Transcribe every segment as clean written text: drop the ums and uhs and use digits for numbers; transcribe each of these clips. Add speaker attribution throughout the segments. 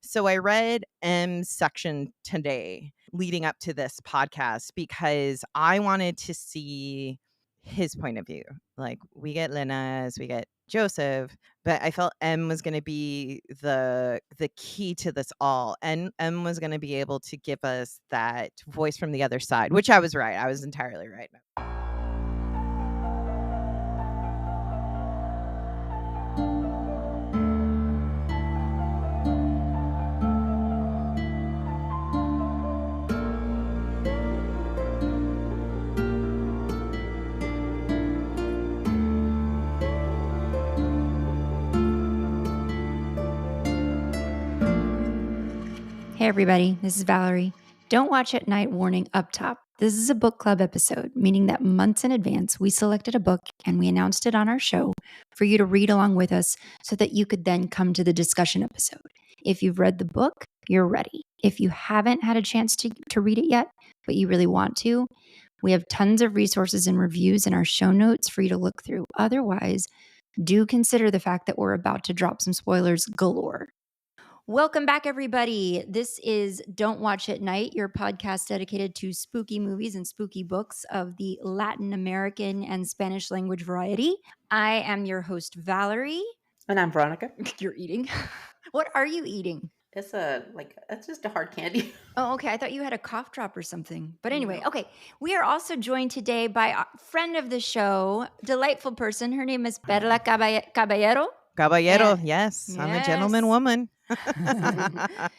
Speaker 1: So I read M's section today leading up to this podcast because I wanted to see his point of view. Like, we get Lena's, we get Joseph, but I felt M was going to be the key to this all, and M was going to be able to give us that voice from the other side, which I was right. I was entirely right.
Speaker 2: Hey everybody, this is Valerie. Don't watch at night warning up top. This is a book club episode, meaning that months in advance we selected a book and we announced it on our show for you to read along with us so that you could then come to the discussion episode. If you've read the book, you're ready. If you haven't had a chance to read it yet, but you really want to, we have tons of resources and reviews in our show notes for you to look through. Otherwise, do consider the fact that we're about to drop some spoilers galore. Welcome back, everybody. This is Don't Watch at Night, your podcast dedicated to spooky movies and spooky books of the Latin American and Spanish language variety. I am your host, Valerie.
Speaker 3: And I'm Veronica.
Speaker 2: You're eating? What are you eating?
Speaker 3: It's just a hard candy.
Speaker 2: Oh, okay. I thought you had a cough drop or something. But anyway, okay. We are also joined today by a friend of the show, delightful person. Her name is Perla Caballero.
Speaker 1: Caballero, yes. I'm a gentleman woman.
Speaker 2: I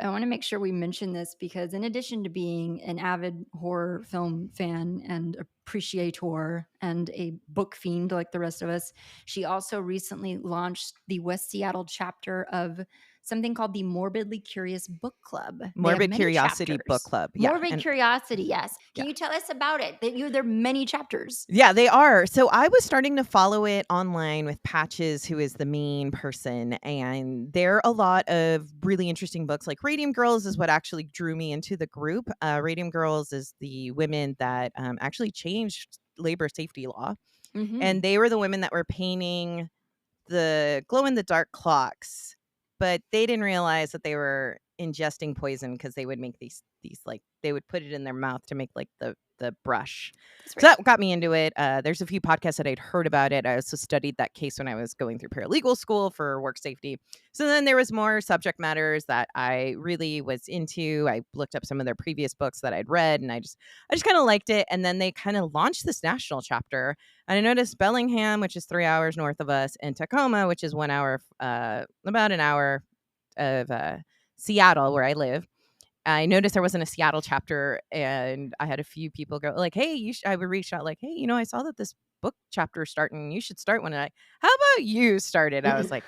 Speaker 2: want to make sure we mention this because in addition to being an avid horror film fan and appreciator and a book fiend like the rest of us, she also recently launched the West Seattle chapter of something called the Morbidly Curious Book Club.
Speaker 1: Morbid Curiosity
Speaker 2: chapters.
Speaker 1: Book Club.
Speaker 2: Yeah. Morbid Curiosity, yes. Can you tell us about it? There are many chapters.
Speaker 1: Yeah, they are. So I was starting to follow it online with Patches, who is the main person. And there are a lot of really interesting books. Like Radium Girls is what actually drew me into the group. Radium Girls is the women that actually changed labor safety law. Mm-hmm. And they were the women that were painting the glow-in-the-dark clocks. But they didn't realize that they were ingesting poison because they would make these like they would put it in their mouth to make like the brush. Right. So that got me into it. There's a few podcasts that I'd heard about it. I also studied that case when I was going through paralegal school for work safety. So then there was more subject matters that I really was into. I looked up some of their previous books that I'd read, and I just kind of liked it. And then they kind of launched this national chapter. And I noticed Bellingham, which is 3 hours north of us, and Tacoma, which is 1 hour, about an hour of Seattle, where I live. I noticed there wasn't a Seattle chapter, and I had a few people go like, hey, I would reach out like, hey, I saw that this book chapter is starting. You should start one. And how about you start it? I was like,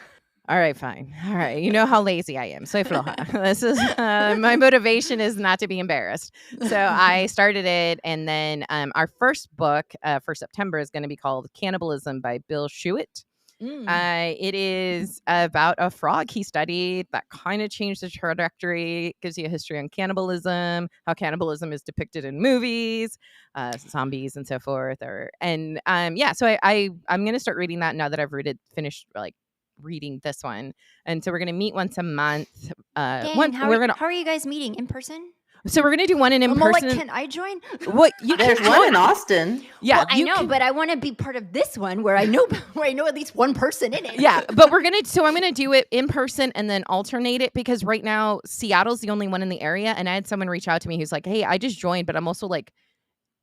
Speaker 1: all right, fine. All right. You know how lazy I am. So this is my motivation is not to be embarrassed. So I started it. And then our first book for September is going to be called Cannibalism by Bill Schuett. It is about a frog he studied that kind of changed the trajectory, gives you a history on cannibalism, how cannibalism is depicted in movies, zombies and so forth. So I'm going to start reading that now that I've finished reading this one. And so we're going to meet once a month.
Speaker 2: How are you guys meeting? In person?
Speaker 1: So we're going to do one in person.
Speaker 2: Like, can I join?
Speaker 1: What?
Speaker 3: There's one in Austin.
Speaker 2: Yeah, well, I know, but I want to be part of this one where I know at least one person in it.
Speaker 1: Yeah, but I'm going to do it in person and then alternate it because right now Seattle's the only one in the area. And I had someone reach out to me who's like, hey, I just joined, but I'm also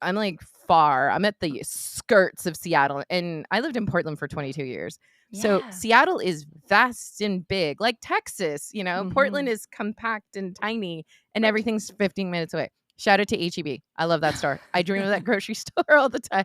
Speaker 1: I'm far. I'm at the skirts of Seattle, and I lived in Portland for 22 years. Yeah. So Seattle is vast and big, like Texas, Mm-hmm. Portland is compact and tiny, and everything's 15 minutes away. Shout out to H-E-B. I love that store. I dream of that grocery store all the time.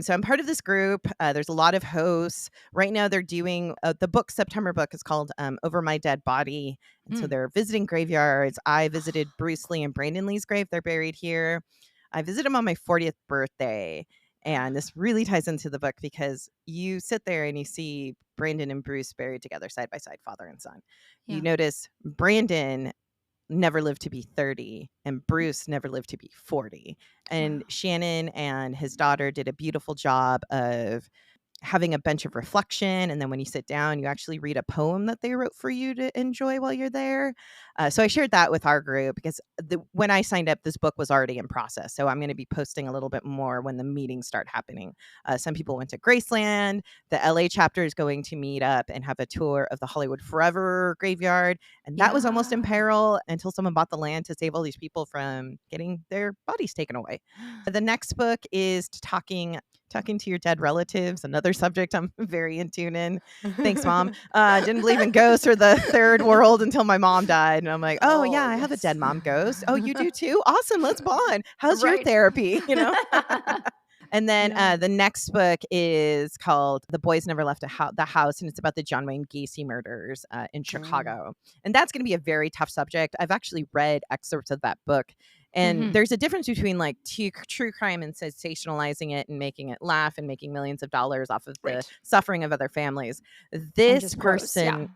Speaker 1: So I'm part of this group. There's a lot of hosts. Right now they're doing the September book is called Over My Dead Body. And so they're visiting graveyards. I visited Bruce Lee and Brandon Lee's grave. They're buried here. I visited them on my 40th birthday. And this really ties into the book because you sit there and you see Brandon and Bruce buried together side by side, father and son. Yeah. You notice Brandon never lived to be 30 and Bruce never lived to be 40. And Shannon and his daughter did a beautiful job of having a bench of reflection. And then when you sit down, you actually read a poem that they wrote for you to enjoy while you're there. So I shared that with our group because when I signed up, this book was already in process. So I'm going to be posting a little bit more when the meetings start happening. Some people went to Graceland. The LA chapter is going to meet up and have a tour of the Hollywood Forever graveyard. And that was almost in peril until someone bought the land to save all these people from getting their bodies taken away. The next book is talking to your dead relatives, another subject I'm very in tune in. Thanks, Mom. Didn't believe in ghosts or the third world until my mom died. And I'm like, oh yeah, I have a dead mom ghost. Oh, you do too? Awesome. Let's bond. How's your therapy? And then the next book is called The Boys Never Left the House, and it's about the John Wayne Gacy murders in Chicago. And that's going to be a very tough subject. I've actually read excerpts of that book. And there's a difference between like true crime and sensationalizing it and making it laugh and making millions of dollars off of the suffering of other families. This person,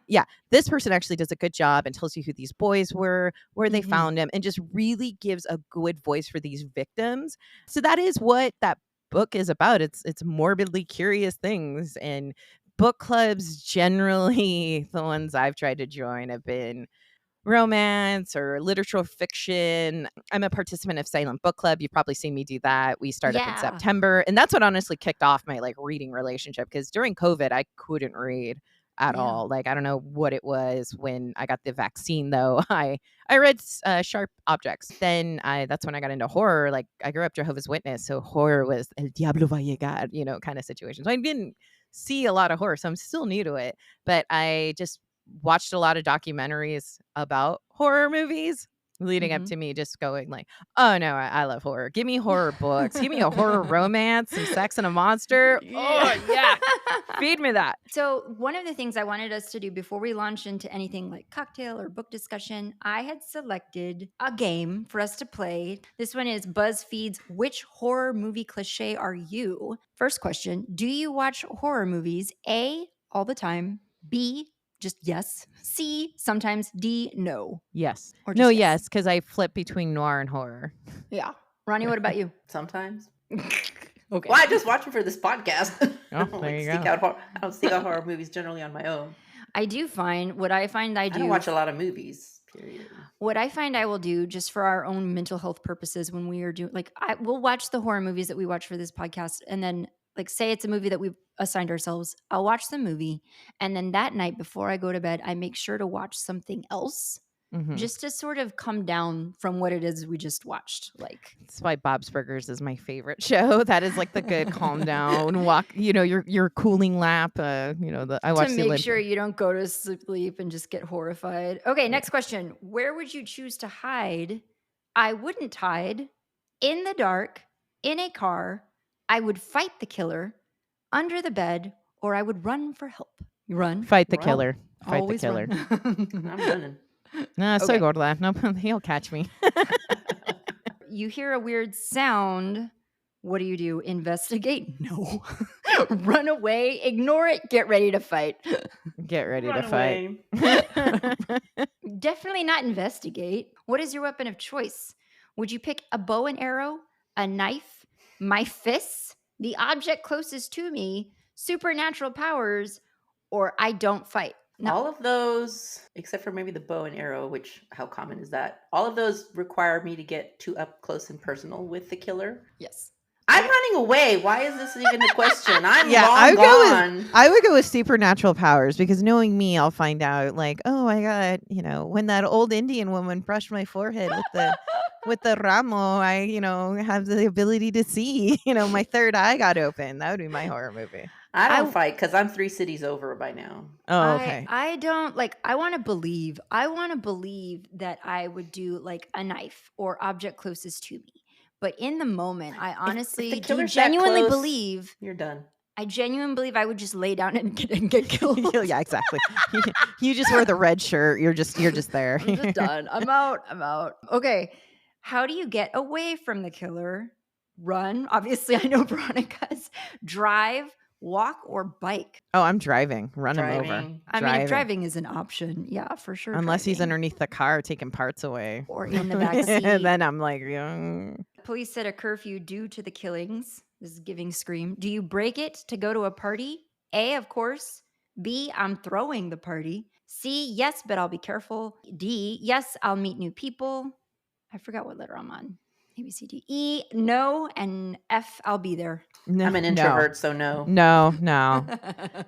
Speaker 1: this person actually does a good job and tells you who these boys were, where they found them, and just really gives a good voice for these victims. So that is what that book is about. It's morbidly curious things. And book clubs, generally the ones I've tried to join, have been romance or literature fiction. I'm a participant of Silent Book Club. You've probably seen me do that. We start up in September. And that's what honestly kicked off my like reading relationship, because during COVID, I couldn't read at all. Like, I don't know what it was. When I got the vaccine, though, I read Sharp Objects. Then that's when I got into horror. Like, I grew up Jehovah's Witness, so horror was El Diablo va a llegar, kind of situation. So I didn't see a lot of horror, so I'm still new to it. But I just watched a lot of documentaries about horror movies leading up to me just going like, oh no, I love horror. Give me horror books. Give me a horror romance, some sex and a monster. Oh yeah. Feed me that.
Speaker 2: So one of the things I wanted us to do before we launch into anything like cocktail or book discussion, I had selected a game for us to play. This one is BuzzFeed's Which Horror Movie Cliche Are You? First question, do you watch horror movies? A, all the time. B, just yes. C, sometimes. D, no.
Speaker 1: Yes. Or no, yes, because I flip between noir and horror.
Speaker 2: Yeah. Ronnie, what about you?
Speaker 3: Sometimes.
Speaker 2: Okay.
Speaker 3: Well, I just watch them for this podcast.
Speaker 1: Oh, there you go.
Speaker 3: I don't seek out horror movies generally on my own.
Speaker 2: I do find I
Speaker 3: don't watch a lot of movies, period.
Speaker 2: What I find I will do just for our own mental health purposes when we are doing, like, we'll watch the horror movies that we watch for this podcast, and then like say it's a movie that we've assigned ourselves, I'll watch the movie, and then that night before I go to bed, I make sure to watch something else just to sort of come down from what it is we just watched. Like,
Speaker 1: that's why Bob's Burgers is my favorite show. That is like the good calm down walk, your cooling lap. I watch
Speaker 2: to make sure you don't go to sleep and just get horrified. Okay, next question. Where would you choose to hide? I wouldn't hide. In the dark, in a car, I would fight the killer, under the bed, or I would run for help. You run?
Speaker 1: Fight the killer. Fight
Speaker 2: Always
Speaker 1: the killer.
Speaker 3: I'm running.
Speaker 1: No, soy gorda. No, he'll catch me.
Speaker 2: You hear a weird sound. What do? Investigate? No. Run away. Ignore it. Get ready to fight.
Speaker 1: Get ready to fight.
Speaker 2: Definitely not investigate. What is your weapon of choice? Would you pick a bow and arrow, a knife, my fists, the object closest to me, supernatural powers, or I don't fight?
Speaker 3: No. All of those, except for maybe the bow and arrow, which, how common is that? All of those require me to get too up close and personal with the killer.
Speaker 2: Yes.
Speaker 3: I'm running away. Why is this even a question? I'm long gone.
Speaker 1: I would go with supernatural powers, because knowing me, I'll find out like, oh, I got, when that old Indian woman brushed my forehead with the ramo, I, have the ability to see, my third eye got open. That would be my horror movie.
Speaker 3: I don't fight because I'm 3 cities over by now.
Speaker 1: Oh, okay.
Speaker 2: I don't I want to believe that I would do like a knife or object closest to me. But in the moment, I honestly
Speaker 3: if the
Speaker 2: genuinely
Speaker 3: close,
Speaker 2: believe
Speaker 3: you're done.
Speaker 2: I genuinely believe I would just lay down and get killed.
Speaker 1: Yeah, exactly. You just wear the red shirt. You're just there.
Speaker 2: I'm just done. I'm out. Okay. How do you get away from the killer? Run. Obviously, I know Veronica's. Drive. Walk or bike?
Speaker 1: Oh, I'm driving. Run him over.
Speaker 2: I mean, if driving is an option, yeah, for sure.
Speaker 1: Unless he's underneath the car taking parts away.
Speaker 2: Or in the back seat.
Speaker 1: Then I'm like,
Speaker 2: Police set a curfew due to the killings. This is giving Scream. Do you break it to go to a party? A, of course. B, I'm throwing the party. C, yes, but I'll be careful. D, yes, I'll meet new people. I forgot what letter I'm on. A, B, C, D. E, no. And F, I'll be there.
Speaker 3: I'm an introvert, so no.
Speaker 1: No.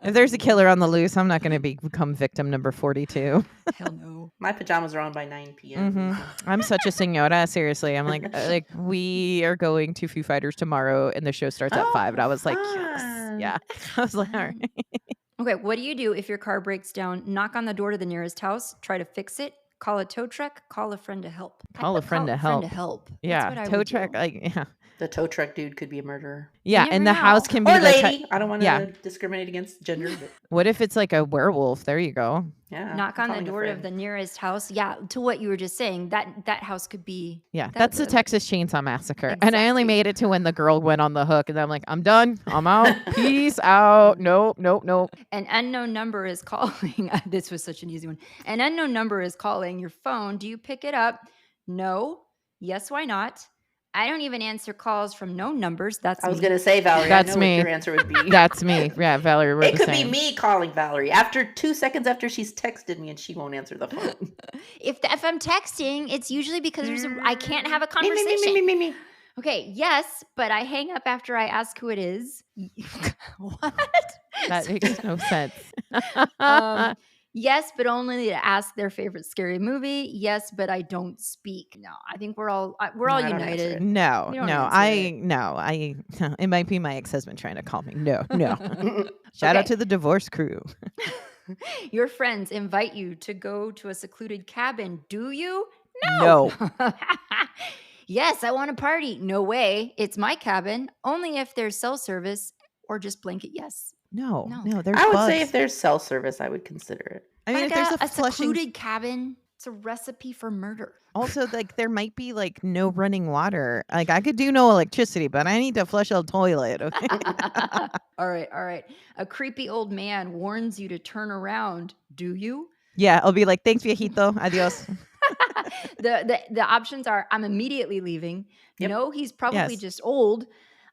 Speaker 1: If there's a killer on the loose, I'm not going to become victim number 42.
Speaker 2: Hell no.
Speaker 3: My pajamas are on by 9 p.m.
Speaker 1: I'm such a senora. Seriously, I'm like we are going to Foo Fighters tomorrow, and the show starts at 5. And I was like, yes, yeah. I was like, all right.
Speaker 2: Okay, what do you do if your car breaks down? Knock on the door to the nearest house, try to fix it, call a tow truck, call a friend to help.
Speaker 1: Call a friend to help. Yeah,
Speaker 2: That's what
Speaker 1: tow
Speaker 2: would
Speaker 1: truck.
Speaker 2: do.
Speaker 1: Like, yeah,
Speaker 3: The tow truck dude could be a murderer.
Speaker 1: yeah,
Speaker 2: You
Speaker 1: and
Speaker 2: never
Speaker 1: the house
Speaker 2: know.
Speaker 1: can be
Speaker 3: Or
Speaker 1: the
Speaker 3: lady. I don't want to
Speaker 1: yeah.
Speaker 3: discriminate against gender. But
Speaker 1: What if it's like a werewolf? There you go.
Speaker 3: yeah,
Speaker 2: Knock
Speaker 3: I'm
Speaker 2: on the
Speaker 3: calling a
Speaker 2: door of
Speaker 3: friend.
Speaker 2: the nearest house. Yeah, to what you were just saying, that house could be.
Speaker 1: Yeah, that's the
Speaker 2: a-
Speaker 1: Texas Chainsaw Massacre. And I only
Speaker 2: Exactly.
Speaker 1: made it to when the girl went on the hook, and I'm like, I'm done. I'm out. Peace out. Nope.
Speaker 2: An unknown number is calling. This was such an easy one. An unknown number is calling your phone. Do you pick it up? No. Yes, why not? I don't even answer calls from known numbers. That's
Speaker 3: I was
Speaker 2: me.
Speaker 3: going to say, Valerie,
Speaker 1: That's
Speaker 3: I know
Speaker 1: me.
Speaker 3: what your answer would be.
Speaker 1: That's me. Yeah, Valerie, we're
Speaker 3: It
Speaker 1: the
Speaker 3: could
Speaker 1: same.
Speaker 3: be me calling Valerie after 2 seconds after she's texted me and she won't answer the phone.
Speaker 2: If I'm texting, it's usually because I can't have a
Speaker 3: Me,
Speaker 2: conversation.
Speaker 3: me.
Speaker 2: Okay, yes, but I hang up after I ask who it is. What?
Speaker 1: That makes no sense.
Speaker 2: Yes, but only to ask their favorite scary movie. Yes, but I don't speak. No, I think we're all
Speaker 3: I don't answer
Speaker 2: united.
Speaker 3: it.
Speaker 1: No,
Speaker 2: You don't
Speaker 1: no,
Speaker 2: answer
Speaker 1: it might be my ex-husband trying to call me. No. Shout out
Speaker 2: Okay.
Speaker 1: to the divorce crew.
Speaker 2: Your friends invite you to go to a secluded cabin. Do you?
Speaker 1: No.
Speaker 2: Yes, I want a party. No way. It's my cabin. Only if there's cell service or just blanket yes.
Speaker 1: No.
Speaker 2: No.
Speaker 1: There's
Speaker 3: I would
Speaker 1: bugs.
Speaker 3: say if there's cell service, I would consider it.
Speaker 1: I mean, if
Speaker 2: Monica,
Speaker 1: there's a flushing,
Speaker 2: secluded cabin, it's a recipe for murder.
Speaker 1: also like there might be like no running water. Like I could do no electricity, but I need to flush a toilet. Okay?
Speaker 2: All right. A creepy old man warns you to turn around. Do you?
Speaker 1: Yeah, I'll be like, thanks, viejito. Adios.
Speaker 2: The options are I'm immediately leaving.
Speaker 3: Yep.
Speaker 2: No, he's probably
Speaker 1: Yes.
Speaker 2: just old.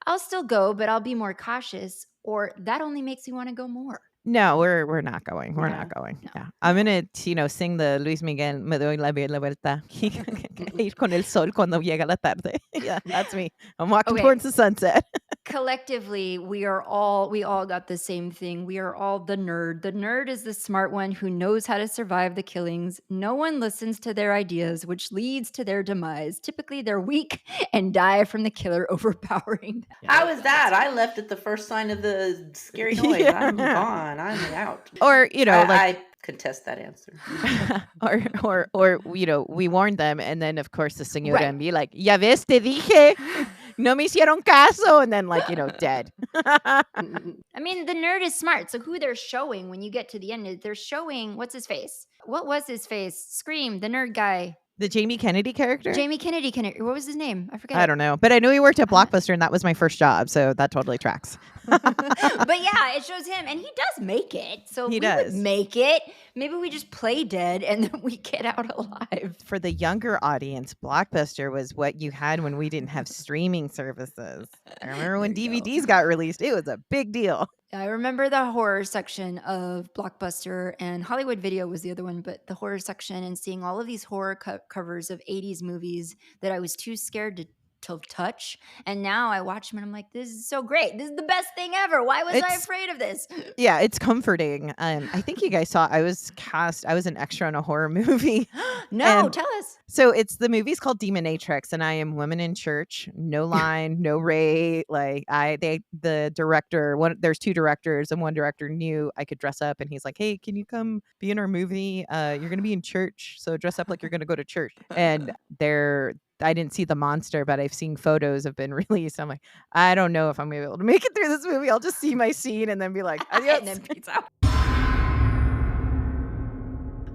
Speaker 2: I'll still go, but I'll be more cautious. Or that only makes me want to go more.
Speaker 1: No, we're not going. We're
Speaker 3: Yeah.
Speaker 1: not going.
Speaker 2: No.
Speaker 1: Yeah. I'm gonna, sing the Luis Miguel, me doy la vuelta. Ir con el sol cuando llega la tarde. Yeah, that's me. I'm walking
Speaker 2: Okay.
Speaker 1: towards the sunset.
Speaker 2: Collectively, we all got the same thing. We are all the nerd. The nerd is the smart one who knows how to survive the killings. No one listens to their ideas, which leads to their demise. Typically, they're weak and die from the killer overpowering them.
Speaker 3: How is that? I left at the first sign of the scary noise.
Speaker 1: Yeah.
Speaker 3: I'm gone. I'm out.
Speaker 1: Or,
Speaker 3: I contest that answer.
Speaker 1: or we warned them, and then of course the señora
Speaker 2: Right.
Speaker 1: and be like, ya ves, te dije, no me hicieron caso, and then dead.
Speaker 2: I mean, the nerd is smart. So who they're showing when you get to the end, they're showing what's his face? What was his face? Scream, the nerd guy.
Speaker 1: The Jamie Kennedy character?
Speaker 2: Jamie Kennedy. What was his name? I forget.
Speaker 1: I don't know, but I know he worked at Blockbuster, and that was my first job, so that totally tracks.
Speaker 2: But yeah, it shows him, and he does make it. So
Speaker 1: He
Speaker 2: we
Speaker 1: does.
Speaker 2: would make it. Maybe we just play dead, and then we get out alive.
Speaker 1: For the younger audience, Blockbuster was what you had when we didn't have streaming services. I remember when
Speaker 2: There you go.
Speaker 1: DVDs got released; it was a big deal.
Speaker 2: I remember the horror section of Blockbuster, and Hollywood Video was the other one, but the horror section and seeing all of these horror covers of 80s movies that I was too scared to touch. And now I watch them and I'm like, this is so great. This is the best thing ever. Why was I
Speaker 1: It's-
Speaker 2: afraid of this?
Speaker 1: Yeah, it's comforting. I think you guys saw I was an extra in a horror movie.
Speaker 2: No,
Speaker 1: And-
Speaker 2: tell us.
Speaker 1: So the movie's called Demonatrix, and I am women in church, no line, no rate. The director, there's two directors, and one director knew I could dress up, and he's like, hey, can you come be in our movie? You're gonna be in church, so dress up like you're gonna go to church. And I didn't see the monster, but I've seen photos have been released. I'm like, I don't know if I'm gonna be able to make it through this movie. I'll just see my scene and then be like, adios.
Speaker 2: And then pizza out.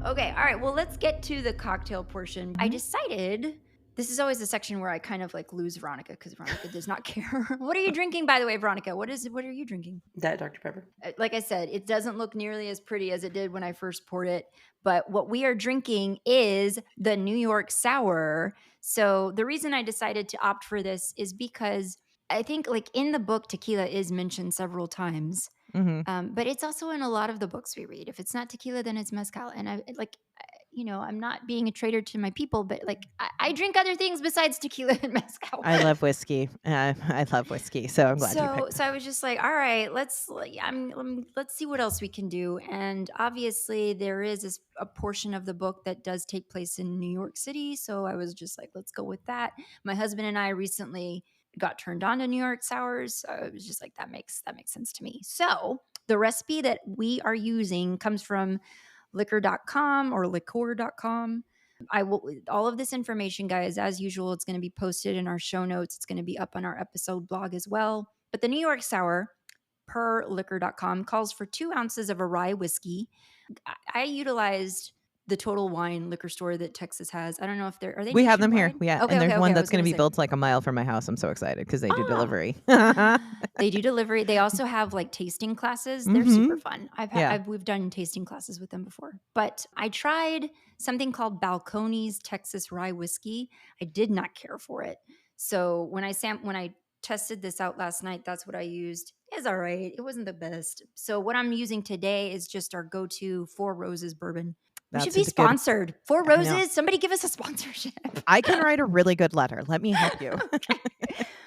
Speaker 2: Okay, all right. Well, let's get to the cocktail portion. I decided this is always the section where I kind of lose Veronica because Veronica does not care. What are you drinking, by the way, Veronica? What are you drinking?
Speaker 3: That Dr. Pepper.
Speaker 2: Like I said, it doesn't look nearly as pretty as it did when I first poured it. But what we are drinking is the New York Sour. So the reason I decided to opt for this is because I think like in the book, tequila is mentioned several times.
Speaker 1: Mhm.
Speaker 2: But it's also in a lot of the books we read. If it's not tequila, then it's mezcal. And I'm not being a traitor to my people, but like I drink other things besides tequila and mezcal.
Speaker 1: I love whiskey. I love whiskey, so I'm glad you
Speaker 2: So,
Speaker 1: picked.
Speaker 2: so I was just like, all right, let's see what else we can do. And obviously, there is a portion of the book that does take place in New York City. So I was just like, let's go with that. My husband and I recently got turned on to New York sours. So it was just like that makes sense to me. So the recipe that we are using comes from liquor.com or liqueur.com. I will all of this information, guys, as usual, it's going to be posted in our show notes. It's going to be up on our episode blog as well. But the New York Sour per liquor.com calls for 2 ounces of a rye whiskey. I utilized the Total Wine liquor store that Texas has. I don't know if are they
Speaker 1: We have them here.
Speaker 2: nationwide?
Speaker 1: Yeah,
Speaker 2: Okay,
Speaker 1: and
Speaker 2: okay,
Speaker 1: there's
Speaker 2: okay.
Speaker 1: one
Speaker 2: I
Speaker 1: that's
Speaker 2: was
Speaker 1: gonna
Speaker 2: gonna
Speaker 1: be
Speaker 2: say.
Speaker 1: built like a mile from my house. I'm so excited because they do
Speaker 2: Ah,
Speaker 1: delivery.
Speaker 2: they do delivery. They also have like tasting classes. They're super
Speaker 1: Mhm.
Speaker 2: fun.
Speaker 1: Yeah.
Speaker 2: We've done tasting classes with them before. But I tried something called Balcones Texas Rye Whiskey. I did not care for it. So when I tested this out last night, that's what I used. It's all right. It wasn't the best. So what I'm using today is just our go-to Four Roses bourbon. We should
Speaker 1: That's
Speaker 2: be
Speaker 1: a good
Speaker 2: sponsored. Four
Speaker 1: I know.
Speaker 2: Roses. Somebody give us a sponsorship.
Speaker 1: I can write a really good letter. Let me help you.
Speaker 2: Okay.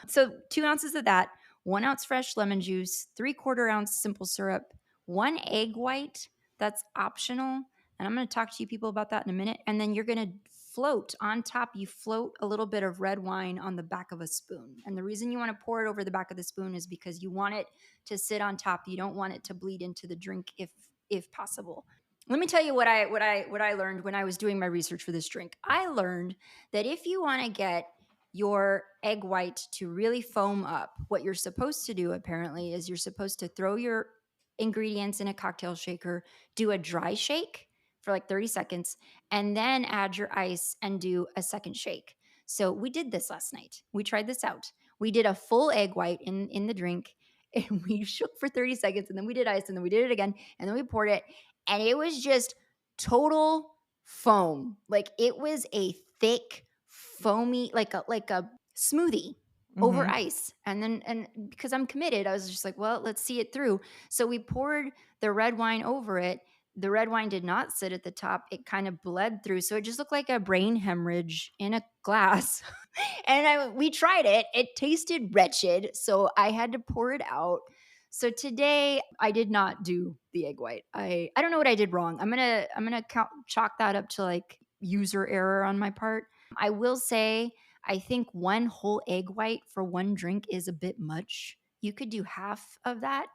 Speaker 2: So 2 ounces of that, 1 ounce fresh lemon juice, 3/4 ounce simple syrup, 1 egg white. That's optional. And I'm going to talk to you people about that in a minute. And then you're going to float on top. You float a little bit of red wine on the back of a spoon. And the reason you want to pour it over the back of the spoon is because you want it to sit on top. You don't want it to bleed into the drink if possible. Let me tell you what I learned when I was doing my research for this drink. I learned that if you want to get your egg white to really foam up, what you're supposed to do apparently is you're supposed to throw your ingredients in a cocktail shaker, do a dry shake for like 30 seconds, and then add your ice and do a second shake. So we did this last night. We tried this out. We did a full egg white in the drink and we shook for 30 seconds and then we did ice and then we did it again and then we poured it and it was just total foam. Like it was a thick foamy like a smoothie over
Speaker 1: Mhm.
Speaker 2: ice. And because I'm committed, I was just like, well, let's see it through. So we poured the red wine over it. The red wine did not sit at the top. It kind of bled through. So it just looked like a brain hemorrhage in a glass. And we tried it. It tasted wretched. So I had to pour it out. So today I did not do the egg white. I don't know what I did wrong. I'm gonna chalk that up to like user error on my part. I will say I think 1 whole egg white for 1 drink is a bit much. You could do half of that.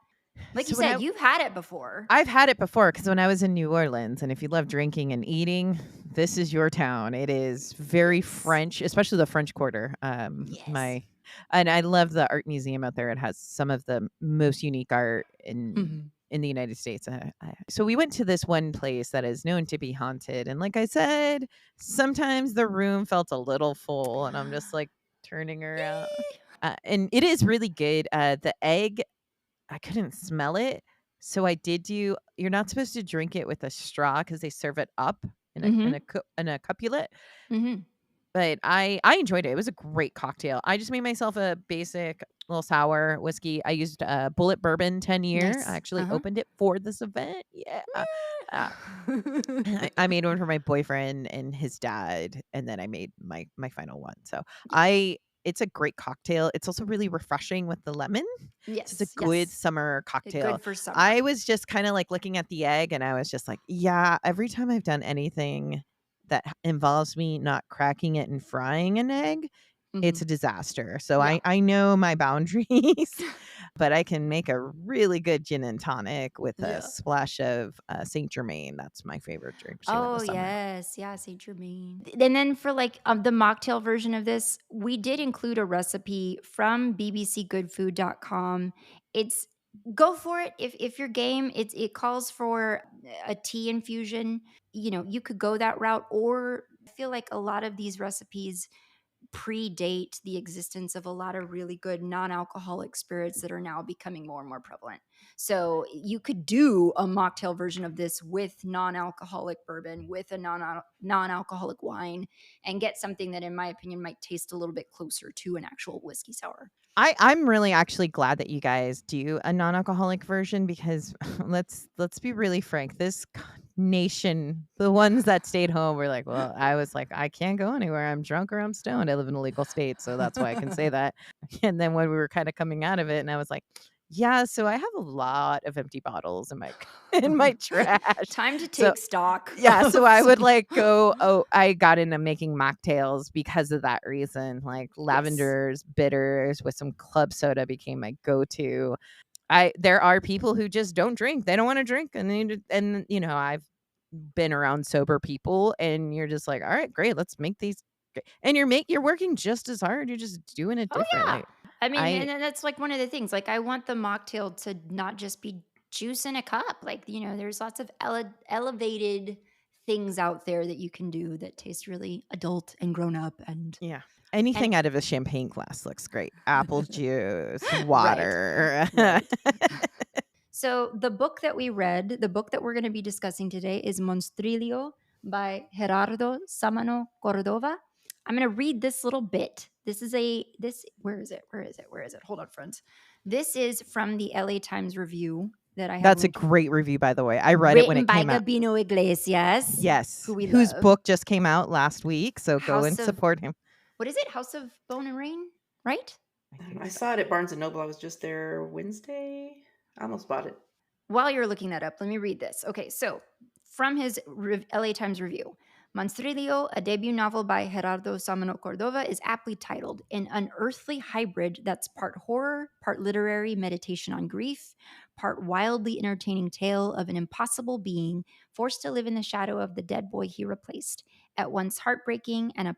Speaker 2: Like you
Speaker 1: So when
Speaker 2: said, you've had it before.
Speaker 1: I've had it before because when I was in New Orleans, and if you love drinking and eating, this is your town. It is very
Speaker 2: Yes.
Speaker 1: French, especially the French Quarter.
Speaker 2: Yes.
Speaker 1: And I love the art museum out there. It has some of the most unique art
Speaker 2: Mhm.
Speaker 1: in the United States. So we went to this one place that is known to be haunted, and like I said, sometimes the room felt a little full, and I'm just like turning around. And it is really good. The egg I couldn't smell it, so I did do you're not supposed to drink it with a straw because they serve it up
Speaker 2: Mhm.
Speaker 1: in a cupulette,
Speaker 2: Mhm.
Speaker 1: but I enjoyed it. It was a great cocktail. I just made myself a basic little sour whiskey. I used, Bullet Bourbon 10-year. I
Speaker 2: Nice.
Speaker 1: actually
Speaker 2: Uh-huh.
Speaker 1: opened it for this event. Yeah. I made one for my boyfriend and his dad, and then I made my final one. So I it's a great cocktail. It's also really refreshing with the lemon. So it's a
Speaker 2: Yes.
Speaker 1: good
Speaker 2: Yes.
Speaker 1: summer
Speaker 2: Good
Speaker 1: cocktail.
Speaker 2: for summer.
Speaker 1: I was just kind of like looking at the egg and I was just like, yeah, every time I've done anything that involves me not cracking it and frying an egg, it's
Speaker 2: Mhm.
Speaker 1: a disaster. So
Speaker 2: Yeah.
Speaker 1: I know my boundaries, but I can make a really good gin and tonic with a
Speaker 2: Yeah.
Speaker 1: splash of Saint Germain. That's my favorite drink too in the
Speaker 2: Oh,
Speaker 1: summer.
Speaker 2: yes. Yeah, Saint Germain. And then for like the mocktail version of this, we did include a recipe from bbcgoodfood.com. It's go for it if you're game. It calls for a tea infusion. You know, you could go that route or I feel like a lot of these recipes predate the existence of a lot of really good non-alcoholic spirits that are now becoming more and more prevalent. So you could do a mocktail version of this with non-alcoholic bourbon, with a non-alcoholic wine, and get something that, in my opinion, might taste a little bit closer to an actual whiskey sour.
Speaker 1: I'm really actually glad that you guys do a non-alcoholic version because let's be really frank. This nation, the ones that stayed home were like, well, I was like, I can't go anywhere. I'm drunk or I'm stoned. I live in a legal state, so that's why I can say that. And then when we were kind of coming out of it, and I was like, yeah, so I have a lot of empty bottles in my in my trash.
Speaker 2: Time to
Speaker 1: So
Speaker 2: take stock.
Speaker 1: yeah, so
Speaker 2: of
Speaker 1: I would
Speaker 2: some-
Speaker 1: like go, I got into making mocktails because of that reason. Like lavenders, bitters with some club soda became my go-to. There are people who just don't drink. They don't want to drink and you know, I've been around sober people and you're just like, "All right, great, let's make these." And you're working just as hard. You're just doing it
Speaker 2: Oh yeah.
Speaker 1: differently.
Speaker 2: I mean,
Speaker 1: I
Speaker 2: and that's like one of the things. Like, I want the mocktail to not just be juice in a cup. Like, there's lots of elevated things out there that you can do that taste really adult and grown up. And
Speaker 1: Yeah. Anything out of a champagne glass looks great. Apple juice,
Speaker 2: Right,
Speaker 1: water.
Speaker 2: right. So the book that we read, the book that we're going to be discussing today is Monstrilio by Gerardo Sámano Córdova. I'm going to read this little bit. Where is it? Hold on, friends. This is from the LA Times review that I have.
Speaker 1: That's a great review, by the way. I read it when it
Speaker 2: by
Speaker 1: came out.
Speaker 2: Gabino Iglesias.
Speaker 1: Yes.
Speaker 2: Whose
Speaker 1: book just came out last week. So go and support him.
Speaker 2: What is it? House of Bone and Rain, right?
Speaker 3: I saw it at Barnes & Noble. I was just there Wednesday. I almost bought it.
Speaker 2: While you're looking that up, let me read this. Okay, so from his LA Times review, Monstrilio, a debut novel by Gerardo Sámano Córdova, is aptly titled an unearthly hybrid that's part horror, part literary meditation on grief, part wildly entertaining tale of an impossible being forced to live in the shadow of the dead boy he replaced. At once heartbreaking and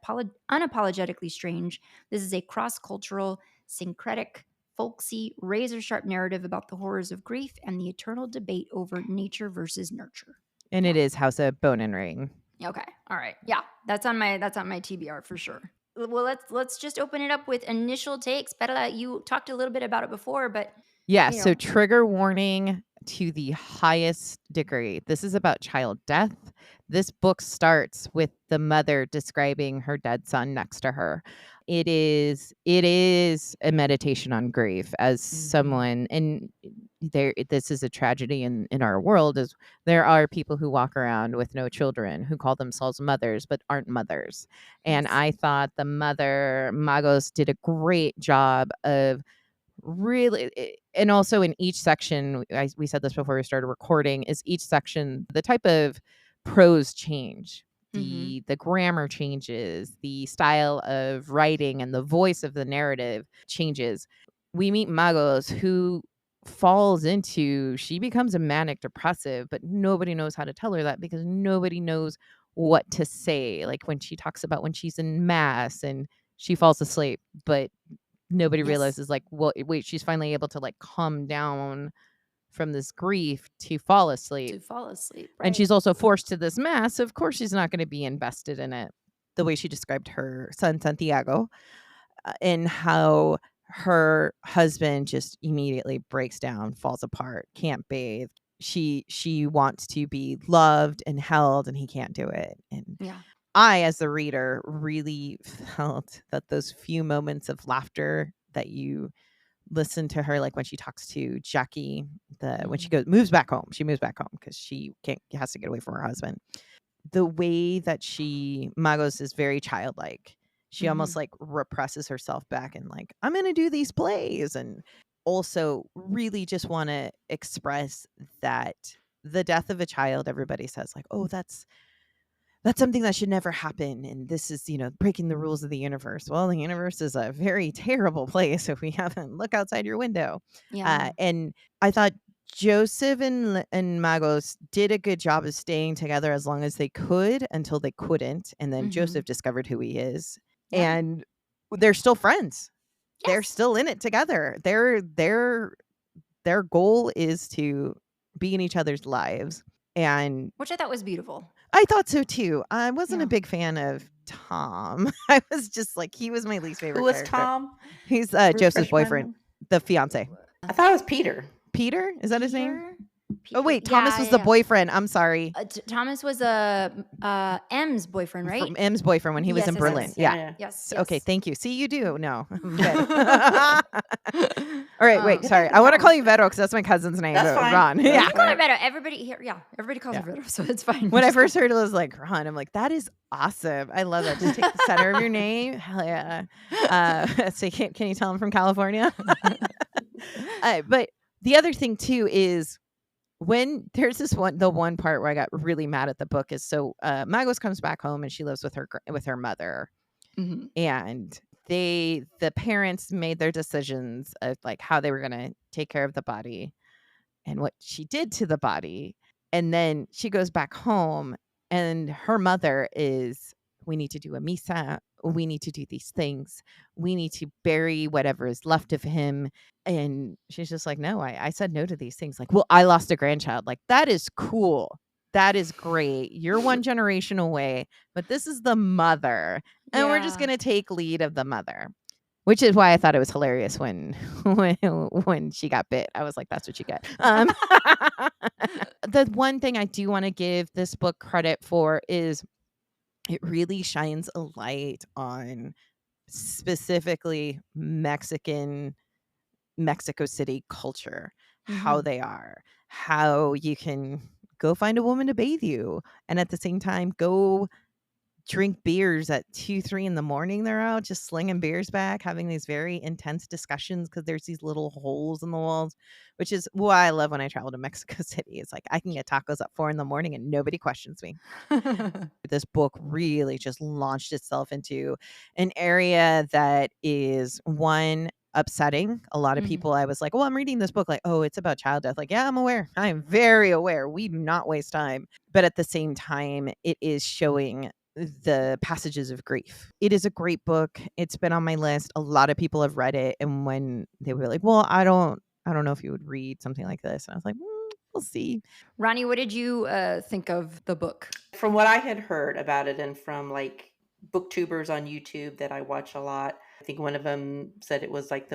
Speaker 2: unapologetically strange, this is a cross-cultural, syncretic, folksy, razor-sharp narrative about the horrors of grief and the eternal debate over nature versus nurture.
Speaker 1: And it is House of Bone and Rain.
Speaker 2: Okay. All right. Yeah. That's on my TBR for sure. Well, let's just open it up with initial takes. Perla, you talked a little bit about it before, but
Speaker 1: yeah, so trigger warning to the highest degree. This is about child death. This book starts with the mother describing her dead son next to her. It is a meditation on grief as someone, and this is a tragedy in our world, is there are people who walk around with no children who call themselves mothers but aren't mothers. And I thought the mother Magos did a great job of really, and also in each section, we said this before we started recording, is each section the type of prose change, the grammar changes, the style of writing and the voice of the narrative changes. We meet Magos, who she becomes a manic depressive, but nobody knows how to tell her that because nobody knows what to say. Like when she talks about when she's in mass and she falls asleep, but nobody realizes, like, well, wait, she's finally able to like calm down from this grief to fall asleep.
Speaker 2: Right.
Speaker 1: And she's also forced to this mass. Of course, she's not going to be invested in it. The way she described her son, Santiago, and how her husband just immediately breaks down, falls apart, can't bathe. She wants to be loved and held, and he can't do it. And I, as the reader, really felt that those few moments of laughter that you listen to her, like when she talks to Jackie, when she moves back home because she has to get away from her husband. The way that Magos is very childlike. She almost like represses herself back and like, I'm going to do these plays. And also really just want to express that the death of a child, everybody says like, oh, that's something that should never happen. And this is, breaking the rules of the universe. Well, the universe is a very terrible place if we haven't look outside your window. And I thought Joseph and Magos did a good job of staying together as long as they could until they couldn't. And then Joseph discovered who he is. And they're still friends. Yes. They're still in it together. Their goal is to be in each other's lives. And
Speaker 2: which I thought was beautiful.
Speaker 1: I thought so too. I wasn't a big fan of Tom. I was just like, he was my least favorite.
Speaker 3: Who was
Speaker 1: character.
Speaker 3: Tom?
Speaker 1: He's Joseph's boyfriend, the fiance.
Speaker 3: I thought it was Peter.
Speaker 1: Peter? Is that his name? Oh, wait. Thomas was the boyfriend. I'm sorry.
Speaker 2: Thomas was M's boyfriend, right?
Speaker 1: From M's boyfriend when he was in Berlin. Yeah.
Speaker 2: Yes.
Speaker 1: Okay, thank you. See, you do. No. I'm good. All right, wait. Sorry. I want to call you Vero because that's my cousin's name.
Speaker 3: That's fine.
Speaker 1: Ron.
Speaker 3: That's
Speaker 1: Yeah.
Speaker 2: You call her Vero. Everybody here, everybody calls her Vero, so it's fine.
Speaker 1: When I first heard it, I was like, Ron. I'm like, that is awesome. I love that. Just take the center of your name. Hell yeah. So can you tell I'm from California? But the other thing too is when there's the one part where I got really mad at the book is so Magos comes back home and she lives with her mother, and the parents made their decisions of like how they were going to take care of the body and what she did to the body. And then she goes back home and her mother is, we need to do a misa. We need to do these things. We need to bury whatever is left of him. And she's just like, no, I said no to these things. Like, well, I lost a grandchild. Like, that is cool. That is great. You're one generation away, but this is the mother. And we're just going to take lead of the mother. Which is why I thought it was hilarious when she got bit. I was like, that's what you get. The one thing I do want to give this book credit for is it really shines a light on specifically Mexico City culture, how they are, how you can go find a woman to bathe you. And at the same time, go drink beers at 2-3 in the morning. They're out just slinging beers back, having these very intense discussions because there's these little holes in the walls, which is why I love when I travel to Mexico City. It's like I can get tacos at 4 in the morning and nobody questions me. This book really just launched itself into an area that is one, upsetting. A lot of people, I was like, well, I'm reading this book like, oh, it's about child death. Like, yeah, I'm aware. I am very aware. We do not waste time. But at the same time, it is showing the passages of grief. It is a great book. It's been on my list. A lot of people have read it. And when they were like, well, I don't know if you would read something like this. And I was like, we'll see.
Speaker 2: Ronnie, what did you think of the book?
Speaker 3: From what I had heard about it and from like booktubers on YouTube that I watch a lot, I think one of them said it was like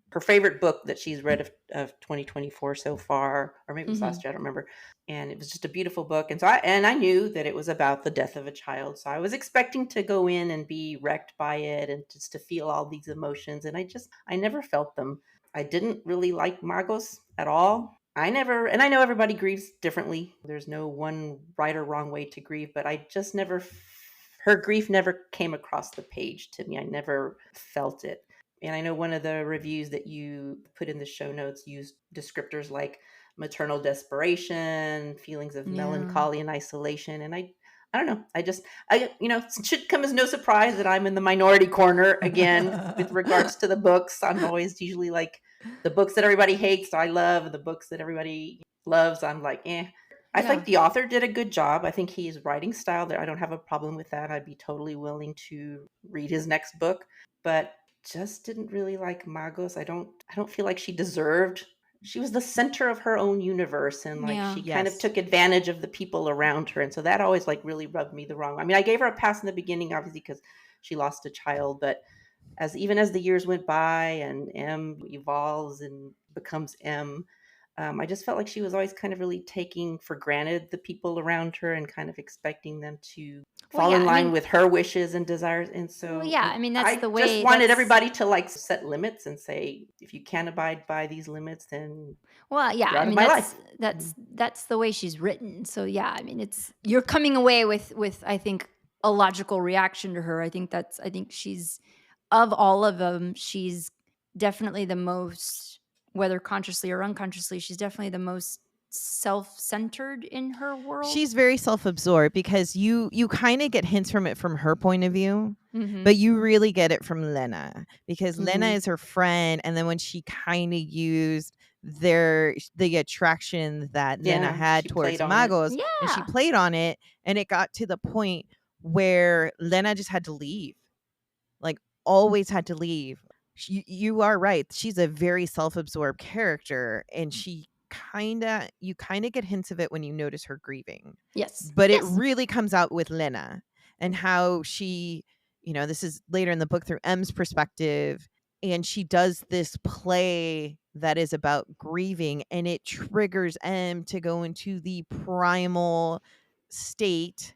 Speaker 3: her favorite book that she's read of 2024 so far, or maybe it was last year, I don't remember. And it was just a beautiful book. And so I knew that it was about the death of a child. So I was expecting to go in and be wrecked by it and just to feel all these emotions. And I never felt them. I didn't really like Magos at all. And I know everybody grieves differently. There's no one right or wrong way to grieve, but I just her grief never came across the page to me. I never felt it. And I know one of the reviews that you put in the show notes used descriptors like maternal desperation, feelings of melancholy and isolation. And I don't know. It should come as no surprise that I'm in the minority corner again with regards to the books. I'm always usually like the books that everybody hates, I love. The books that everybody loves, I'm like, eh. I think the author did a good job. I think his writing style there, I don't have a problem with that. I'd be totally willing to read his next book, but just didn't really like Magos. I don't feel like she deserved. She was the center of her own universe, and she kind of took advantage of the people around her, and so that always like really rubbed me the wrong way. I mean, I gave her a pass in the beginning, obviously, because she lost a child, but even as the years went by and M evolves and becomes M, I just felt like she was always kind of really taking for granted the people around her and kind of expecting them to fall in line with her wishes and desires. And so,
Speaker 2: that's the way.
Speaker 3: I just wanted everybody to like set limits and say, if you can't abide by these limits, then you're out of my life.
Speaker 2: That's the way she's written. So you're coming away with I think a logical reaction to her. I think she's, of all of them, she's definitely the most, whether consciously or unconsciously, she's definitely the most self-centered in her world.
Speaker 1: She's very self-absorbed because you kind of get hints from her point of view, but you really get it from Lena because Lena is her friend, and then when she kind of used the attraction that Lena had towards Magos, and she played on it, and it got to the point where Lena just had to leave, like always had to leave. You are right. She's a very self-absorbed character, and you kind of get hints of it when you notice her grieving.
Speaker 2: Yes.
Speaker 1: But it really comes out with Lena and how she, this is later in the book through M's perspective, and she does this play that is about grieving, and it triggers M to go into the primal state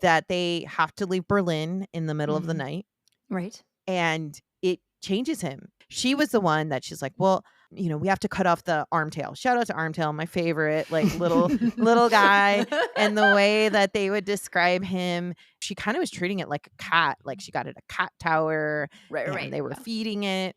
Speaker 1: that they have to leave Berlin in the middle of the night,
Speaker 2: Right.
Speaker 1: and it changes him. She was the one that she's like, well, we have to cut off the Armtail. Shout out to Armtail, my favorite, like little guy. And the way that they would describe him, she kind of was treating it like a cat. Like she got it a cat tower, and they were feeding it.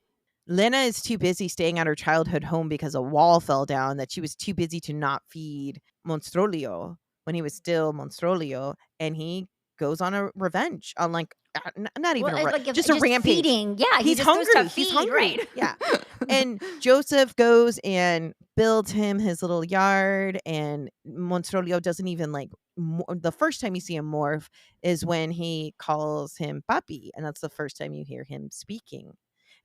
Speaker 1: Lena is too busy staying at her childhood home because a wall fell down, that she was too busy to not feed Monstrilio when he was still Monstrilio, and he goes on a revenge on not even just a rampage.
Speaker 2: Feeding. Yeah,
Speaker 1: he's hungry. He's hungry.
Speaker 2: Right.
Speaker 1: Yeah. And Joseph goes and builds him his little yard, and Monstrilio doesn't even the first time you see him morph is when he calls him papi, and that's the first time you hear him speaking.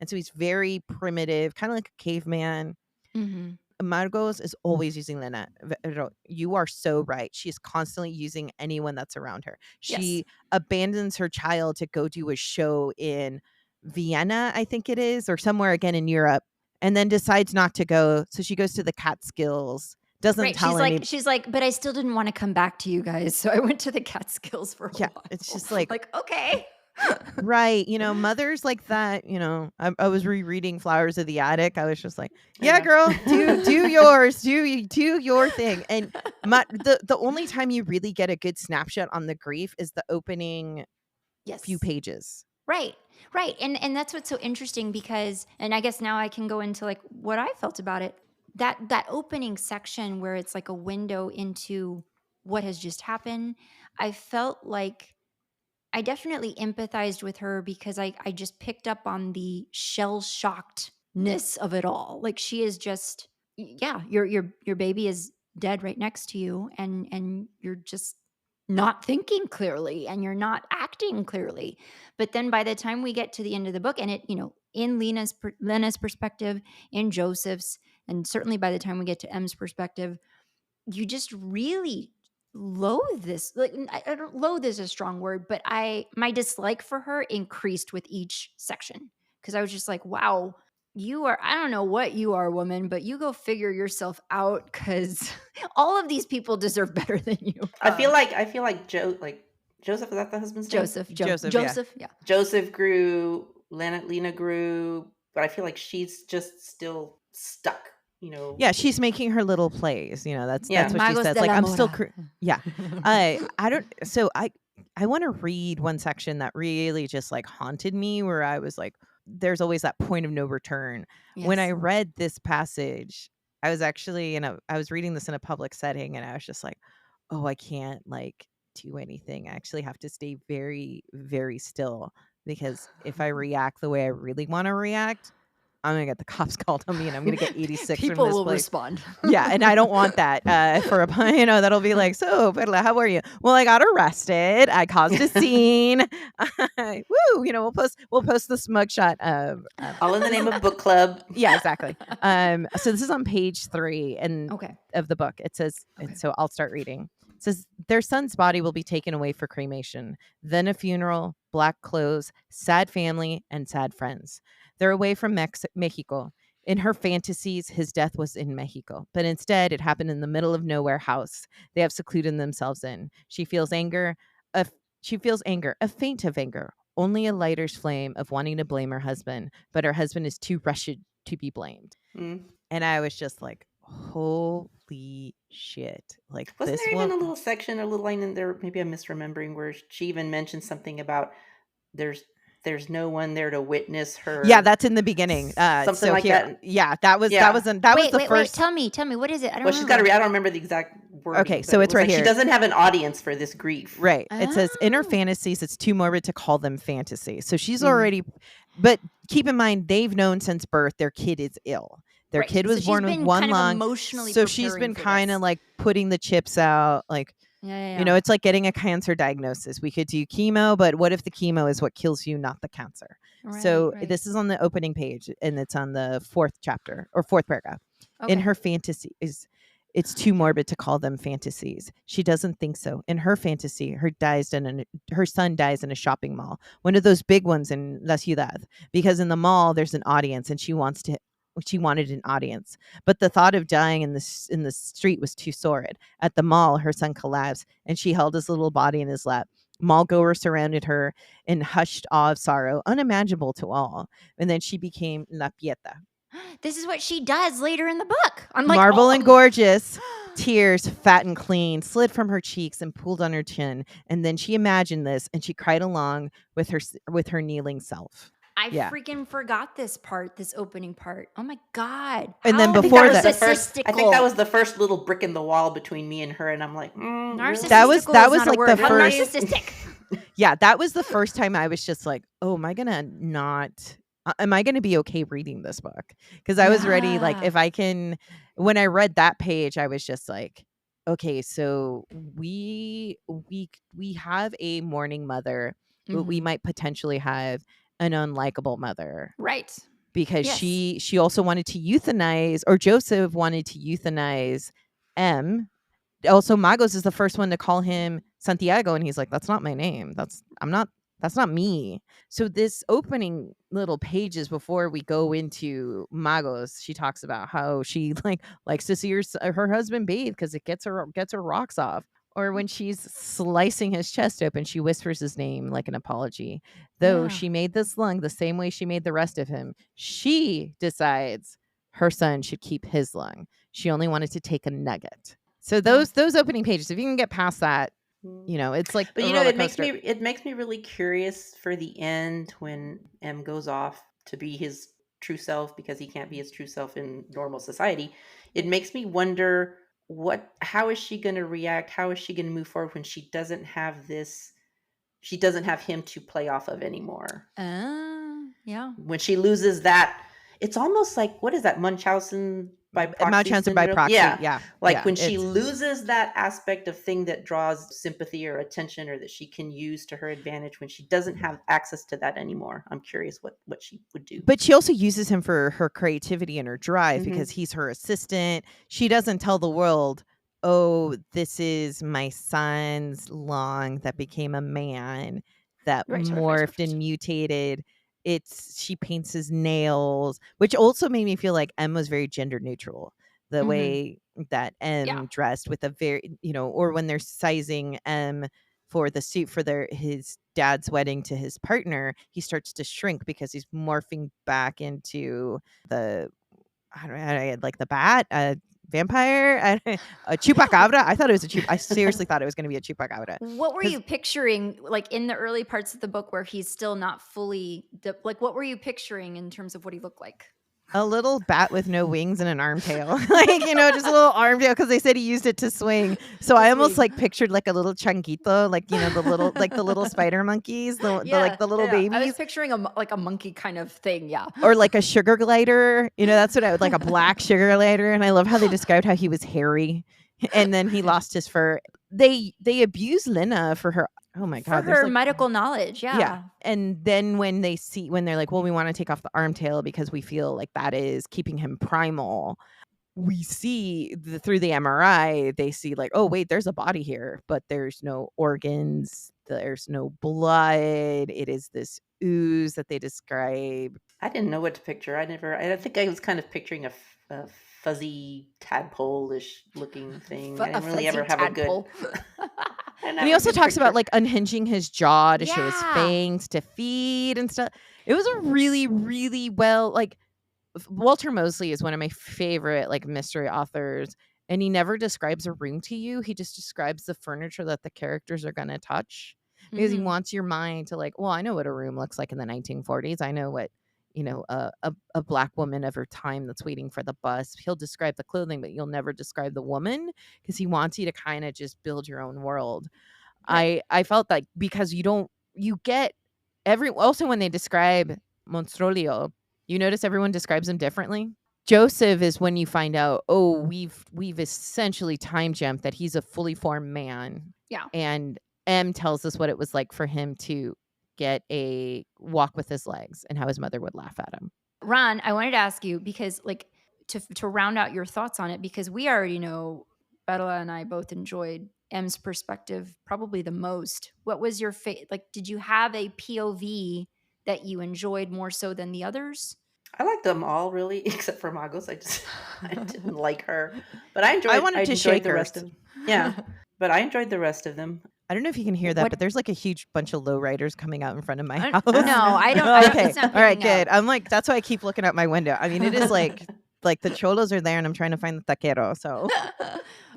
Speaker 1: And so he's very primitive, kind of like a caveman.
Speaker 2: Mm-hmm.
Speaker 1: Margos is always using Lena. You are so right. She is constantly using anyone that's around her. She abandons her child to go do a show in Vienna, I think it is, or somewhere again in Europe, and then decides not to go. So she goes to the Catskills. Doesn't tell anybody.
Speaker 2: She's like, but I still didn't want to come back to you guys, so I went to the Catskills for a while.
Speaker 1: It's just like
Speaker 2: okay.
Speaker 1: Right. Mothers like that, I was rereading Flowers of the Attic. I was just like, yeah, girl, do yours, do your thing. And the only time you really get a good snapshot on the grief is the opening few pages.
Speaker 2: Right. And that's what's so interesting, because, and I guess now I can go into like what I felt about it. That opening section where it's like a window into what has just happened, I felt like I definitely empathized with her, because I just picked up on the shell-shockedness of it all. Like, she is just, your baby is dead right next to you, and you're just not thinking clearly, and you're not acting clearly. But then by the time we get to the end of the book, and it, in Lena's perspective, in Joseph's, and certainly by the time we get to M's perspective, you just really loathe this. Like, I don't, loathe is a strong word, but my dislike for her increased with each section, because I was just like, wow, you are, I don't know what you are, woman, but you go figure yourself out, because all of these people deserve better than you.
Speaker 3: I feel like Joseph, is that the husband's name?
Speaker 2: Joseph, yeah.
Speaker 3: Joseph grew, Lena grew, but I feel like she's just still stuck.
Speaker 1: Yeah, she's making her little plays. That's what she says. Like, I'm still, I want to read one section that really just like haunted me, where I was like, there's always that point of no return. Yes. When I read this passage, I was actually I was reading this in a public setting, and I was just like, oh, I can't do anything. I actually have to stay very, very still, because if I react the way I really want to react, I'm going to get the cops called on me, and I'm going to get 86
Speaker 2: People
Speaker 1: from this
Speaker 2: will
Speaker 1: place.
Speaker 2: respond.
Speaker 1: Yeah, and I don't want that for a that'll be like, so, Perla, how are you? Well, I got arrested. I caused a scene. Woo! We'll post this mugshot of
Speaker 3: all in the name of book club.
Speaker 1: Yeah, exactly. So this is on page 3 of the book. It says, so I'll start reading. It says, their son's body will be taken away for cremation, then a funeral, black clothes, sad family, and sad friends. They're away from Mexico. In her fantasies, his death was in Mexico, but instead it happened in the middle of nowhere house they have secluded themselves in. She feels anger, a feint of anger, only a lighter's flame of wanting to blame her husband, but her husband is too wretched to be blamed. And I was just like, holy shit. Like,
Speaker 3: wasn't there even a little section, a little line in there, maybe I'm misremembering, where she even mentioned something about there's no one there to witness her.
Speaker 1: Yeah, that's in the beginning.
Speaker 3: Something like that.
Speaker 1: Yeah, that was the first.
Speaker 2: Wait, tell me, what is it? I don't
Speaker 3: she's got to read. I don't remember the exact word.
Speaker 1: Okay, so it's right here.
Speaker 3: She doesn't have an audience for this grief.
Speaker 1: Right. Oh. It says, in her fantasies, it's too morbid to call them fantasy. So she's already, but keep in mind, they've known since birth their kid is ill. Their kid was born with one lung. So she's been kind of like putting the chips out, like,
Speaker 2: Yeah.
Speaker 1: It's like getting a cancer diagnosis. We could do chemo, but what if the chemo is what kills you, not the cancer? This is on the opening page, and it's on the 4th chapter or 4th paragraph. In her fantasies, it's too morbid to call them fantasies. She doesn't think so. In her fantasy, her son dies in a shopping mall, one of those big ones in La Ciudad, because in the mall there's an audience, and she wants to She wanted an audience, but the thought of dying in the street was too sordid. At the mall, her son collapsed, and she held his little body in his lap. Mall-goers surrounded her in hushed awe of sorrow, unimaginable to all. And then she became La Pieta.
Speaker 2: This is what she does later in the book. I'm like,
Speaker 1: Marble and gorgeous. Tears, fat and clean, slid from her cheeks and pooled on her chin. And then she imagined this, and she cried along with her kneeling self.
Speaker 2: I
Speaker 1: Yeah.
Speaker 2: freaking forgot this opening part. Oh my God.
Speaker 1: And then
Speaker 2: How
Speaker 1: before
Speaker 3: I
Speaker 1: that-
Speaker 3: think that was the first little brick in the wall between me and her, and I'm like,
Speaker 2: narcissistical
Speaker 1: That was
Speaker 2: is not a
Speaker 1: like
Speaker 2: word.
Speaker 1: the
Speaker 2: How
Speaker 1: first-
Speaker 2: narcissistic.
Speaker 1: Yeah, that was the first time I was just like, oh, am I going to be okay reading this book? Because I was ready, like,
Speaker 2: Yeah.
Speaker 1: if I can, when I read that page, I was just like, okay, so we have a mourning mother, but we
Speaker 2: Mhm.
Speaker 1: might potentially have an unlikable mother,
Speaker 2: Right.
Speaker 1: because
Speaker 2: Yes.
Speaker 1: she also wanted to euthanize, or Joseph wanted to euthanize M. Also, Magos is the first one to call him Santiago, and he's like, that's not my name. That's not me. So this opening little pages before we go into Magos, she talks about how she likes to see her husband bathe because it gets her rocks off. Or when she's slicing his chest open, she whispers his name like an apology. Though
Speaker 2: Yeah.
Speaker 1: she made this lung the same way she made the rest of him, she decides her son should keep his lung. She only wanted to take a nugget. So those opening pages, if you can get past that, it's like
Speaker 3: But
Speaker 1: a
Speaker 3: you know,
Speaker 1: roller
Speaker 3: it makes
Speaker 1: coaster.
Speaker 3: me really curious for the end when M goes off to be his true self, because he can't be his true self in normal society. It makes me wonder how is she going to react? How is she going to move forward when she doesn't have him to play off of anymore?
Speaker 2: Yeah.
Speaker 3: When she loses that, it's almost like, what is that, Munchausen by proxy
Speaker 1: Munchausen by
Speaker 3: syndrome?
Speaker 1: proxy, yeah.
Speaker 3: Like
Speaker 1: Yeah,
Speaker 3: when she
Speaker 1: it's-
Speaker 3: loses that aspect of thing that draws sympathy or attention, or that she can use to her advantage, when she doesn't have access to that anymore, I'm curious what she would do.
Speaker 1: But she also uses him for her creativity and her drive,
Speaker 3: Mhm.
Speaker 1: because he's her assistant. She doesn't tell the world, oh, this is my son's lung that became a man, that
Speaker 2: Right, so
Speaker 1: morphed and mutated. She paints his nails, which also made me feel like M was very gender neutral. The
Speaker 2: Mhm.
Speaker 1: way that M
Speaker 2: Yeah.
Speaker 1: dressed, with a very, or when they're sizing M for the suit for his dad's wedding to his partner, he starts to shrink because he's morphing back into the, I don't know, like the bat, vampire, a chupacabra. I thought it was I seriously thought it was going to be a chupacabra.
Speaker 2: What were
Speaker 1: 'Cause-
Speaker 2: you picturing, like in the early parts of the book where he's still not fully, like what were you picturing in terms of what he looked like?
Speaker 1: A little bat with no wings and an arm tail, just a little arm tail, because they said he used it to swing. So I almost pictured like a little changuito, the little spider monkeys, the little babies.
Speaker 2: I was picturing a monkey kind of thing, yeah.
Speaker 1: Or like a sugar glider, that's what I would like, a black sugar glider. And I love how they described how he was hairy, and then he lost his fur. They abuse Lena for her. Oh my God.
Speaker 2: For her medical knowledge, yeah.
Speaker 1: And then when they're like, well, we want to take off the arm tail because we feel like that is keeping him primal. We see through the MRI, they see like, oh, wait, there's a body here, but there's no organs. There's no blood. It is this ooze that they describe.
Speaker 3: I didn't know what to picture. I think I was kind of picturing a fuzzy tadpole-ish looking thing. I didn't really ever have
Speaker 2: tadpole.
Speaker 3: a good.
Speaker 1: And he also talks about like unhinging his jaw to show his
Speaker 2: Yeah.
Speaker 1: fangs to feed and stuff. It was a really, really well, like, Walter Mosley is one of my favorite like mystery authors, and he never describes a room to you. He just describes the furniture that the characters are going to touch, because he
Speaker 2: Mhm.
Speaker 1: wants your mind to like, well, I know what a room looks like in the 1940s. I know what, a black woman of her time that's waiting for the bus. He'll describe the clothing, but you'll never describe the woman, because he wants you to kind of just build your own world.
Speaker 2: Right.
Speaker 1: I felt like, because you get also when they describe Monstrilio, you notice everyone describes him differently. Joseph is when you find out, oh, we've essentially time jumped, that he's a fully formed man.
Speaker 2: Yeah.
Speaker 1: And M tells us what it was like for him to get a walk with his legs, and how his mother would laugh at him.
Speaker 2: Ron, I wanted to ask you, because like to round out your thoughts on it, because we already know Bella and I both enjoyed M's perspective probably the most. What was your did you have a POV that you enjoyed more so than the others?
Speaker 3: I liked them all really, except for Magos. I didn't like her, but
Speaker 1: I
Speaker 3: I
Speaker 1: wanted to
Speaker 3: enjoyed
Speaker 1: shake
Speaker 3: the
Speaker 1: her.
Speaker 3: rest of them. Yeah, but I enjoyed the rest of them.
Speaker 1: I don't know if you can hear that,
Speaker 2: What?
Speaker 1: but there's like a huge bunch of lowriders coming out in front of my house.
Speaker 3: Oh,
Speaker 2: No,
Speaker 3: no.
Speaker 2: I don't.
Speaker 1: Oh, okay.
Speaker 2: It's not
Speaker 1: All right,
Speaker 2: picking
Speaker 1: good.
Speaker 2: up.
Speaker 1: I'm like, that's why I keep looking out my window. I mean, it is like the cholos are there and I'm trying to find the taquero. So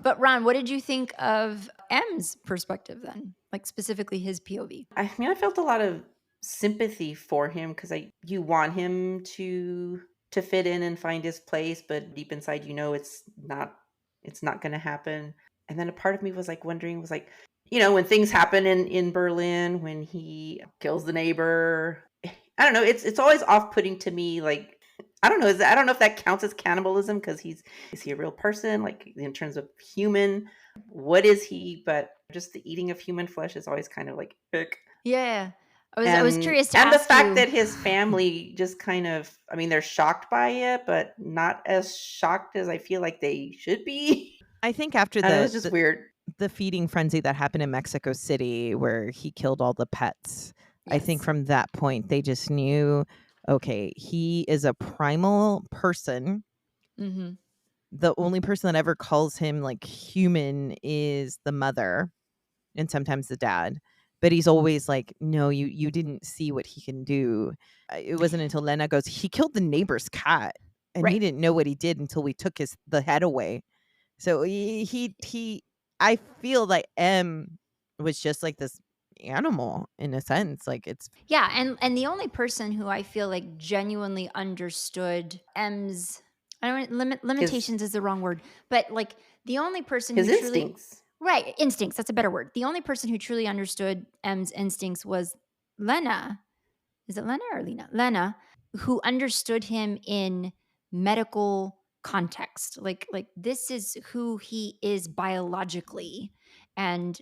Speaker 2: But Ron, what did you think of M's perspective then? Like specifically his POV?
Speaker 3: I mean, I felt a lot of sympathy for him because you want him to fit in and find his place, but deep inside, it's not going to happen. And then a part of me was like wondering, was like, when things happen in Berlin, when he kills the neighbor, I don't know. It's always off putting to me. Like, I don't know. I don't know if that counts as cannibalism because is he a real person? Like in terms of human, what is he? But just the eating of human flesh is always kind of like ick.
Speaker 2: Yeah. I was curious to
Speaker 3: And the
Speaker 2: ask
Speaker 3: fact
Speaker 2: you.
Speaker 3: that his family just kind of, I mean, they're shocked by it, but not as shocked as I feel like they should be.
Speaker 1: I think after
Speaker 3: I don't know, it's just weird.
Speaker 1: the feeding frenzy that happened in Mexico City where he killed all the pets, I think
Speaker 2: Yes.
Speaker 1: from that point they just knew, okay, he is a primal person.
Speaker 2: Mm-hmm.
Speaker 1: The only person that ever calls him like human is the mother and sometimes the dad. But he's always like, no, you didn't see what he can do. It wasn't until Lena goes, he killed the neighbor's cat and he
Speaker 2: Right.
Speaker 1: didn't know what he did until we took the head away. So I feel like M was just like this animal in a sense. Like it's
Speaker 2: Yeah, and the only person who I feel like genuinely understood M's, I don't limitations is the wrong word, but like the only person
Speaker 3: His
Speaker 2: who truly,
Speaker 3: instincts.
Speaker 2: right, instincts, that's a better word. The only person who truly understood M's instincts was Lena. Is it Lena or Lena? Lena, who understood him in medical context. Like this is who he is biologically and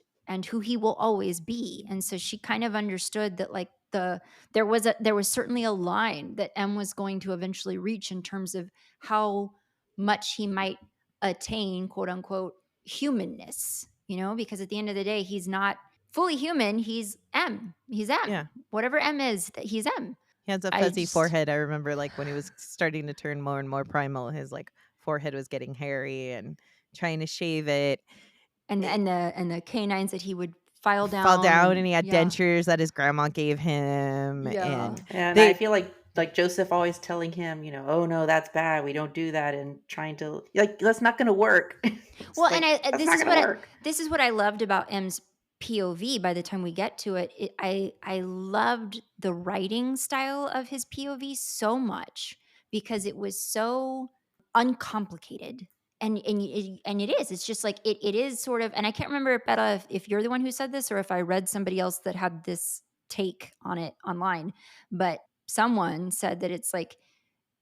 Speaker 2: who he will always be. And so she kind of understood that like there was certainly a line that M was going to eventually reach in terms of how much he might attain, quote unquote, humanness, because at the end of the day, he's not fully human. He's M. He's M.
Speaker 1: yeah.
Speaker 2: Whatever M is, that he's M.
Speaker 1: He has a fuzzy forehead. I remember like when he was starting to turn more and more primal, his like forehead was getting hairy and trying to shave it.
Speaker 2: And the canines that he would file down,
Speaker 1: and he had dentures that his grandma gave him.
Speaker 2: Yeah.
Speaker 3: And I feel like Joseph always telling him, oh no, that's bad. We don't do that, and trying to like that's not going to work.
Speaker 2: Well,
Speaker 3: like,
Speaker 2: and this is what I loved about M's POV. By the time we get to it, I loved the writing style of his POV so much because it was so uncomplicated. And it is. It's just like it is sort of. And I can't remember, Betta, if you're the one who said this or if I read somebody else that had this take on it online, but someone said that it's like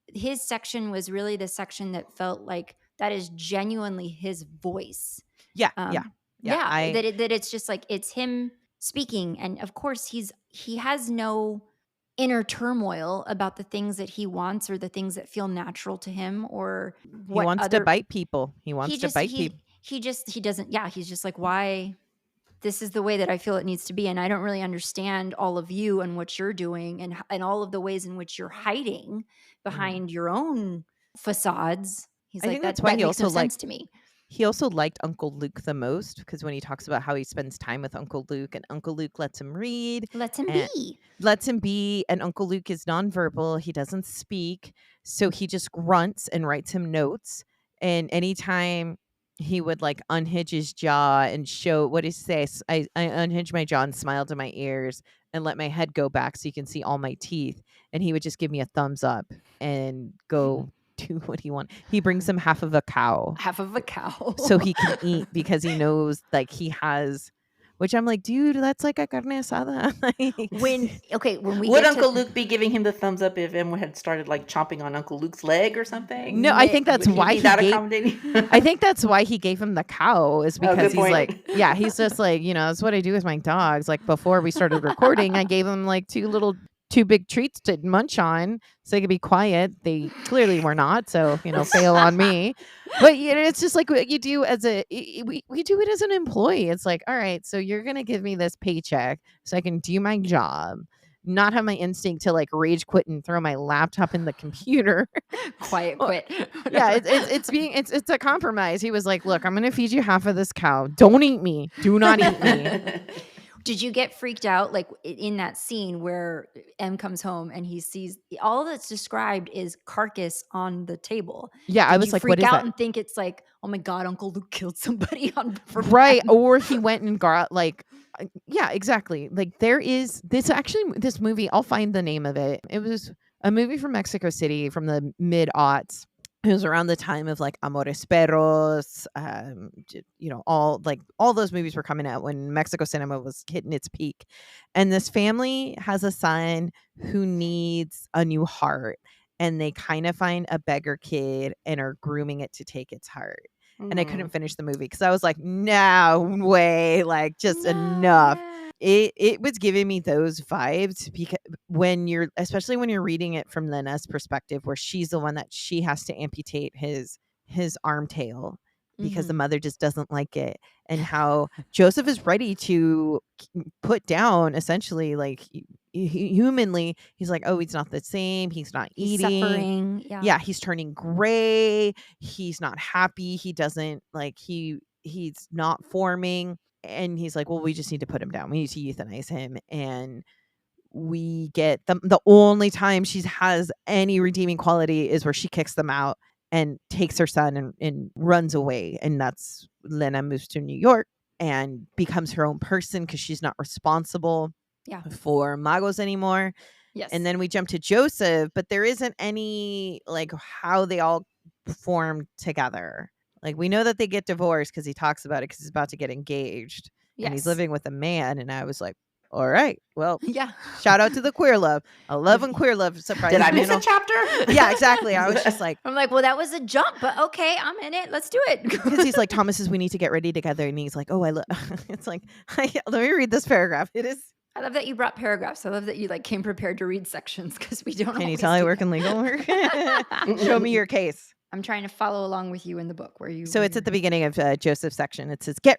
Speaker 2: his section was really the section that felt like that is genuinely his voice.
Speaker 1: Yeah.
Speaker 2: That it's just like it's him speaking, and of course he has no inner turmoil about the things that he wants or the things that feel natural to him or what
Speaker 1: he wants to bite people. He doesn't.
Speaker 2: Yeah, he's just like, why? This is the way that I feel it needs to be, and I don't really understand all of you and what you're doing and all of the ways in which you're hiding behind your own facades. He's like, that's why he also makes no sense to me.
Speaker 1: He also liked Uncle Luke the most because when he talks about how he spends time with Uncle Luke and Uncle Luke lets him read.
Speaker 2: Lets him be.
Speaker 1: And Uncle Luke is nonverbal. He doesn't speak. So he just grunts and writes him notes. And anytime he would like unhinge his jaw and show what he says, I unhinge my jaw and smile to my ears and let my head go back so you can see all my teeth. And he would just give me a thumbs up and go do what he wants. He brings him half of a cow so he can eat because he knows like he has, which I'm like, dude, that's like a carne asada.
Speaker 3: Would Uncle Luke be giving him the thumbs up if Em had started like chomping on Uncle Luke's leg or something?
Speaker 1: No, I think that's why
Speaker 3: I
Speaker 1: think that's why he gave him the cow is because he's like, yeah, he's just like, that's what I do with my dogs. Like before we started recording, I gave him like two big treats to munch on so they could be quiet. They clearly were not, so fail on me. But it's just like what you do as we do it as an employee. It's like, all right, so you're gonna give me this paycheck so I can do my job, not have my instinct to like rage quit and throw my laptop in the computer.
Speaker 2: Quiet
Speaker 1: Well,
Speaker 2: quit.
Speaker 1: yeah, it's a compromise. He was like, look, I'm gonna feed you half of this cow. Don't eat me. Do not eat me.
Speaker 2: Did you get freaked out like in that scene where M comes home and he sees all that's described is carcass on the table?
Speaker 1: Yeah, I
Speaker 2: Did
Speaker 1: was
Speaker 2: you
Speaker 1: like,
Speaker 2: freak
Speaker 1: what is
Speaker 2: out
Speaker 1: that?
Speaker 2: and think it's like, oh my God, Uncle Luke killed somebody for
Speaker 1: Right.
Speaker 2: Ben?
Speaker 1: Or he went and got like, yeah, exactly. Like there is this movie, I'll find the name of it. It was a movie from Mexico City from the mid-aughts. It was around the time of like Amores Perros, all those movies were coming out when Mexico cinema was hitting its peak. And this family has a son who needs a new heart. And they kind of find a beggar kid and are grooming it to take its heart. And I couldn't finish the movie because I was like, no way, like just enough.
Speaker 2: Yeah.
Speaker 1: It was giving me those vibes because especially when you're reading it from Lena's perspective, where she's the one that she has to amputate his arm tail because the mother just doesn't like it, and how Joseph is ready to put down essentially like humanly. He's like, oh, he's not the same. He's not
Speaker 2: He's
Speaker 1: eating.
Speaker 2: suffering.
Speaker 1: Yeah, he's turning gray. He's not happy. He doesn't like he's not forming. And he's like, well, we just need to put him down. We need to euthanize him. And we get the only time she has any redeeming quality is where she kicks them out and takes her son and runs away. And that's Lena moves to New York and becomes her own person because she's not responsible for Magos anymore.
Speaker 2: Yes.
Speaker 1: And then we jump to Joseph, but there isn't any like how they all form together. Like we know that they get divorced because he talks about it because he's about to get engaged and he's living with a man. And I was like, all right, well,
Speaker 2: yeah.
Speaker 1: Shout out to the queer love. I love when queer love surprises.
Speaker 3: Did I miss a chapter?
Speaker 1: Yeah, exactly. I was just like,
Speaker 2: I'm like, well, that was a jump, but okay, I'm in it. Let's do it.
Speaker 1: because he's like, Thomas says we need to get ready together, and he's like, oh, it's like, let me read this paragraph. It is.
Speaker 2: I love that you brought paragraphs. I love that you like came prepared to read sections because we don't.
Speaker 1: Can you tell I work in legal work? Show me your case.
Speaker 2: I'm trying to follow along with you in the book
Speaker 1: So it's at the beginning of Joseph's section. It says, get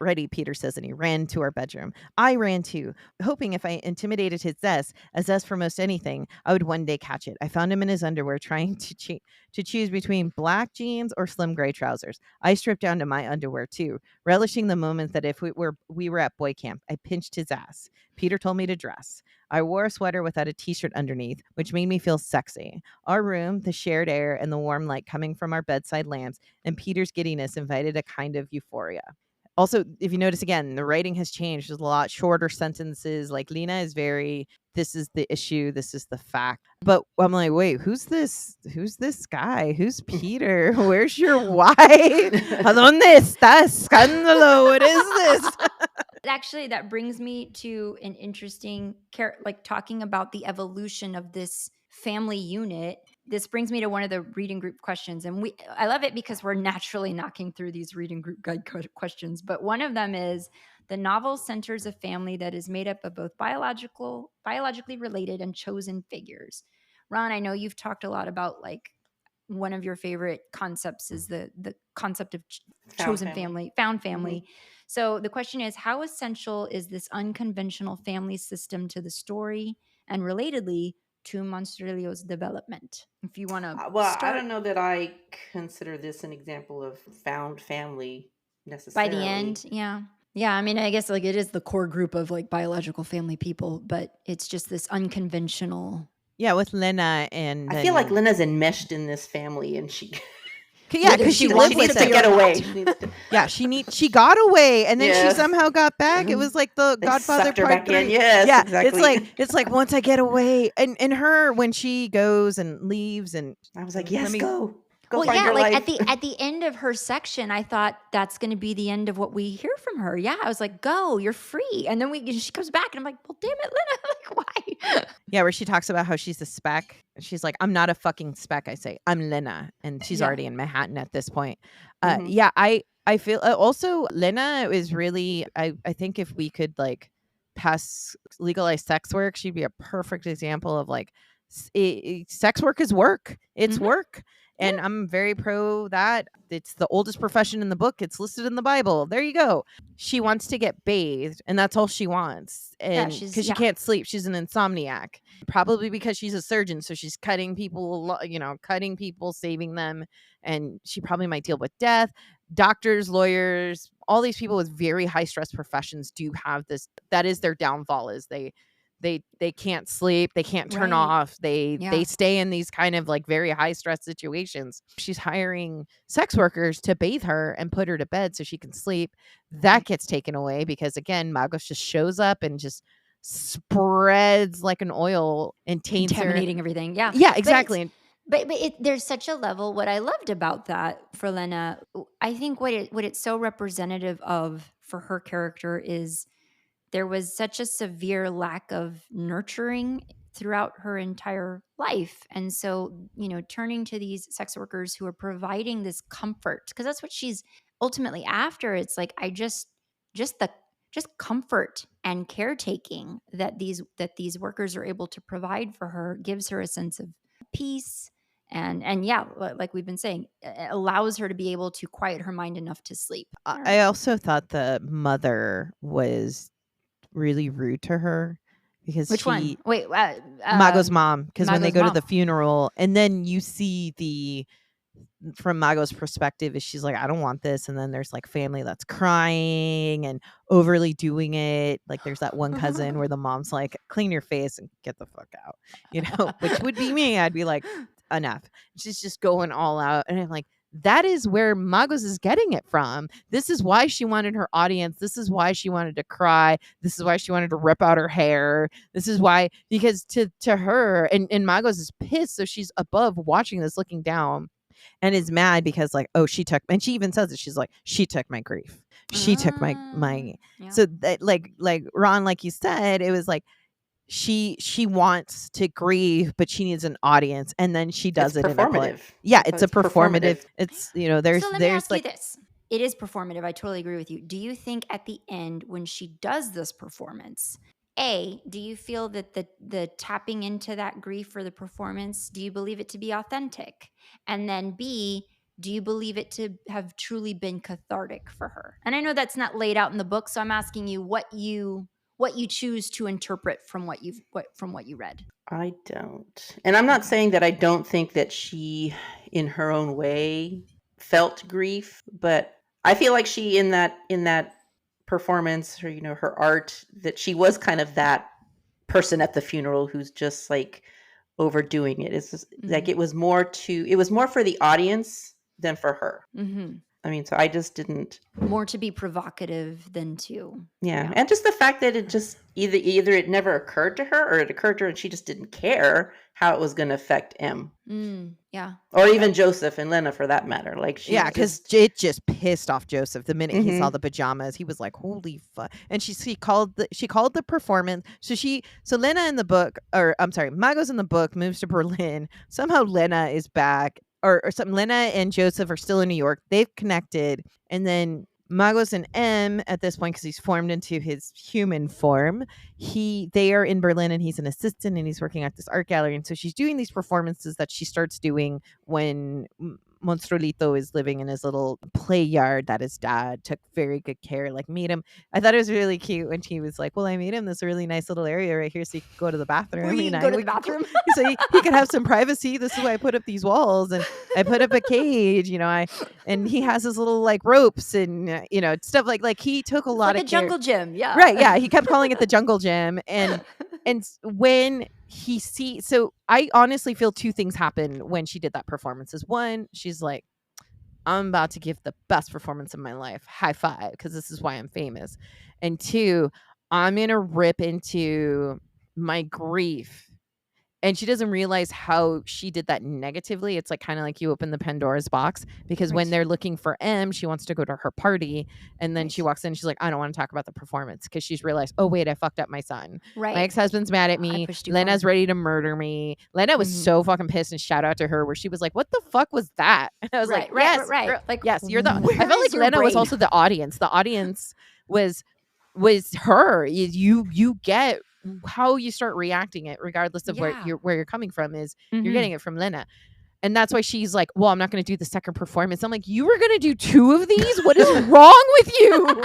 Speaker 1: ready, Peter says, and he ran to our bedroom. I ran too, hoping if I intimidated his zest, a zest for most anything, I would one day catch it. I found him in his underwear trying to choose between black jeans or slim gray trousers. I stripped down to my underwear too, relishing the moment that if we were at boy camp. I pinched his ass. Peter told me to dress. I wore a sweater without a t-shirt underneath, which made me feel sexy. Our room, the shared air, and the warm light coming from our bedside lamps, and Peter's giddiness invited a kind of euphoria. Also, if you notice again, the writing has changed. There's a lot shorter sentences. Like Lena is very, this is the issue, this is the fact. But I'm like, wait, who's this guy? Who's Peter? Where's your wife? ¿Dónde está escándalo? What is this?
Speaker 2: Actually, that brings me to an interesting, like talking about the evolution of this family unit. This brings me to one of the reading group questions. And I love it because we're naturally knocking through these reading group guide questions. But one of them is, the novel centers a family that is made up of both biologically related and chosen figures. Ron, I know you've talked a lot about like one of your favorite concepts is the concept of chosen family, found family. Mm-hmm. So the question is, how essential is this unconventional family system to the story, and relatedly to Monstrilio's development? If you want to start.
Speaker 3: I don't know that I consider this an example of found family necessarily.
Speaker 2: By the end, yeah. I mean, I guess like it is the core group of like biological family people, but it's just this unconventional.
Speaker 1: Yeah, with Lena and
Speaker 3: I feel like Lena's enmeshed in this family, and she.
Speaker 1: Yeah, because she
Speaker 3: needs to get away.
Speaker 1: Yeah, she got away, and then she somehow got back. It was like the Godfather Part 3.
Speaker 3: Yes,
Speaker 1: yeah,
Speaker 3: exactly.
Speaker 1: It's like once I get away, and her when she goes and leaves, and
Speaker 3: I was like, yes, go.
Speaker 2: Well, yeah, like at the end of her section, I thought that's going to be the end of what we hear from her. Yeah, I was like, go, you're free. And then she comes back, and I'm like, well, damn it, Lena, like why?
Speaker 1: Yeah, where she talks about how she's a speck. She's like, I'm not a fucking speck. I say, I'm Lena, and she's already in Manhattan at this point. Yeah, I feel also Lena is really. I think if we could like pass legalized sex work, she'd be a perfect example of like sex work is work. It's work. And I'm very pro that. It's the oldest profession in the book. It's listed in the Bible. There you go. She wants to get bathed, and that's all she wants. And because she can't sleep, she's an insomniac. Probably because she's a surgeon, so she's cutting people, cutting people, saving them, and she probably might deal with death. Doctors, lawyers, all these people with very high stress professions do have this. That is their downfall. Is they can't sleep, they can't turn off, they stay in these kind of like very high stress situations. She's hiring sex workers to bathe her and put her to bed so she can sleep. That gets taken away because again, Magos just shows up and just spreads like an oil and taints
Speaker 2: contaminating everything.
Speaker 1: Yeah, exactly.
Speaker 2: But there's such a level. What I loved about that for Lena, I think what it's so representative of for her character is there was such a severe lack of nurturing throughout her entire life. And so, turning to these sex workers who are providing this comfort, because that's what she's ultimately after. It's like, just comfort and caretaking that these workers are able to provide for her gives her a sense of peace. And yeah, like we've been saying, it allows her to be able to quiet her mind enough to sleep.
Speaker 1: I also thought the mother was really rude to her because
Speaker 2: which one? Wait,
Speaker 1: Mago's mom. Because when they go
Speaker 2: mom.
Speaker 1: to the funeral, and then you see from Mago's perspective, is she's like, I don't want this, and then there's like family that's crying and overly doing it. Like there's that one cousin where the mom's like, clean your face and get the fuck out, which would be me. I'd be like, enough. She's just going all out, and I'm like, that is where Magos is getting it from. This is why she wanted her audience. This is why she wanted to cry. This is why she wanted to rip out her hair. This is why, because to her, and Magos is pissed. So she's above watching this, looking down, and is mad because like, oh, she took, and she even says it. She's like, she took my grief. She took my.
Speaker 2: Yeah.
Speaker 1: So that like Ron, like you said, it was like, she wants to grieve, but she needs an audience, and then she does it in a play. Yeah, it's a performative. It's there's
Speaker 2: so let me ask you this. It is performative. I totally agree with you. Do you think at the end when she does this performance, do you feel that the tapping into that grief for the performance, do you believe it to be authentic? And then B, do you believe it to have truly been cathartic for her? And I know that's not laid out in the book, so I'm asking you what you choose to interpret from what you read.
Speaker 3: I don't. And I'm not saying that I don't think that she, in her own way, felt grief, but I feel like she, in that performance, or her art, that she was kind of that person at the funeral who's just like overdoing it. It's just, like it was more for the audience than for her.
Speaker 2: Mm-hmm.
Speaker 3: I mean, so I just didn't.
Speaker 2: More to be provocative than to.
Speaker 3: Yeah. And just the fact that it just either it never occurred to her, or it occurred to her and she just didn't care how it was going to affect M.
Speaker 2: Yeah.
Speaker 3: Or even Joseph and Lena for that matter. Like,
Speaker 1: because it just pissed off Joseph the minute he saw the pajamas. He was like, holy fuck. And she called the performance. So Lena in the book, or I'm sorry, Magos in the book moves to Berlin. Somehow Lena is back. Or something. Lena and Joseph are still in New York. They've connected. And then Magos and M at this point, because he's formed into his human form, they are in Berlin, and he's an assistant, and he's working at this art gallery. And so she's doing these performances that she starts doing when Monstrilio is living in his little play yard that his dad took very good care, like made him. I thought it was really cute when he was like, well, I made him this really nice little area right here so he could go to the bathroom.
Speaker 2: Where you can go to the bathroom?
Speaker 1: So he could have some privacy. This is why I put up these walls, and I put up a cage, and he has his little like ropes and stuff like he took a lot of
Speaker 2: jungle gym. Yeah.
Speaker 1: Right. Yeah. He kept calling it the jungle gym. And when so I honestly feel two things happened when she did that performance. Is one, she's like, I'm about to give the best performance of my life. High five, because this is why I'm famous. And two, I'm going to rip into my grief. And she doesn't realize how she did that negatively. It's like kind of like you open the Pandora's box, because when they're looking for M, she wants to go to her party. And then she walks in and she's like, I don't want to talk about the performance, because she's realized, oh, wait, I fucked up my son.
Speaker 2: Right.
Speaker 1: My ex-husband's mad at me. Lena's ready to murder me. Lena was so fucking pissed, and shout out to her where she was like, what the fuck was that? And I was like, yes, girl, like, yes, you're the. I felt like Lena was also the audience. The audience was her. You get how you start reacting it, regardless of where you're coming from, is you're getting it from Lena. And that's why she's like, well, I'm not going to do the second performance. I'm like, you were going to do 2 of these? What is wrong with you?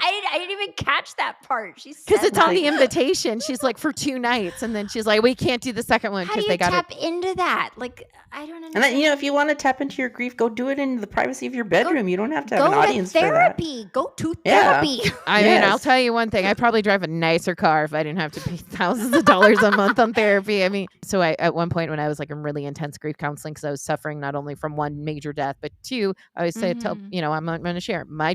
Speaker 2: I didn't even catch that part. She said
Speaker 1: Because it's
Speaker 2: that.
Speaker 1: on the invitation. She's like, for 2 nights. And then she's like, we can't do the second one
Speaker 2: How do
Speaker 1: because
Speaker 2: you
Speaker 1: they got
Speaker 2: tap into that? Like, I don't understand.
Speaker 3: And then, you know, if you want to tap into your grief, go do it in the privacy of your bedroom. You don't have to have an
Speaker 2: Go
Speaker 3: audience
Speaker 2: to
Speaker 3: for that.
Speaker 2: therapy. Go to
Speaker 3: Yeah.
Speaker 2: therapy.
Speaker 1: I mean, I'll tell you one thing. I'd probably drive a nicer car if I didn't have to pay thousands of dollars a month on therapy. I mean, so I at one point when I was like in really intense grief counseling, because I was suffering not only from 1 major death, but 2, I always say, tell,
Speaker 2: Mhm.
Speaker 1: you know, I'm going to share my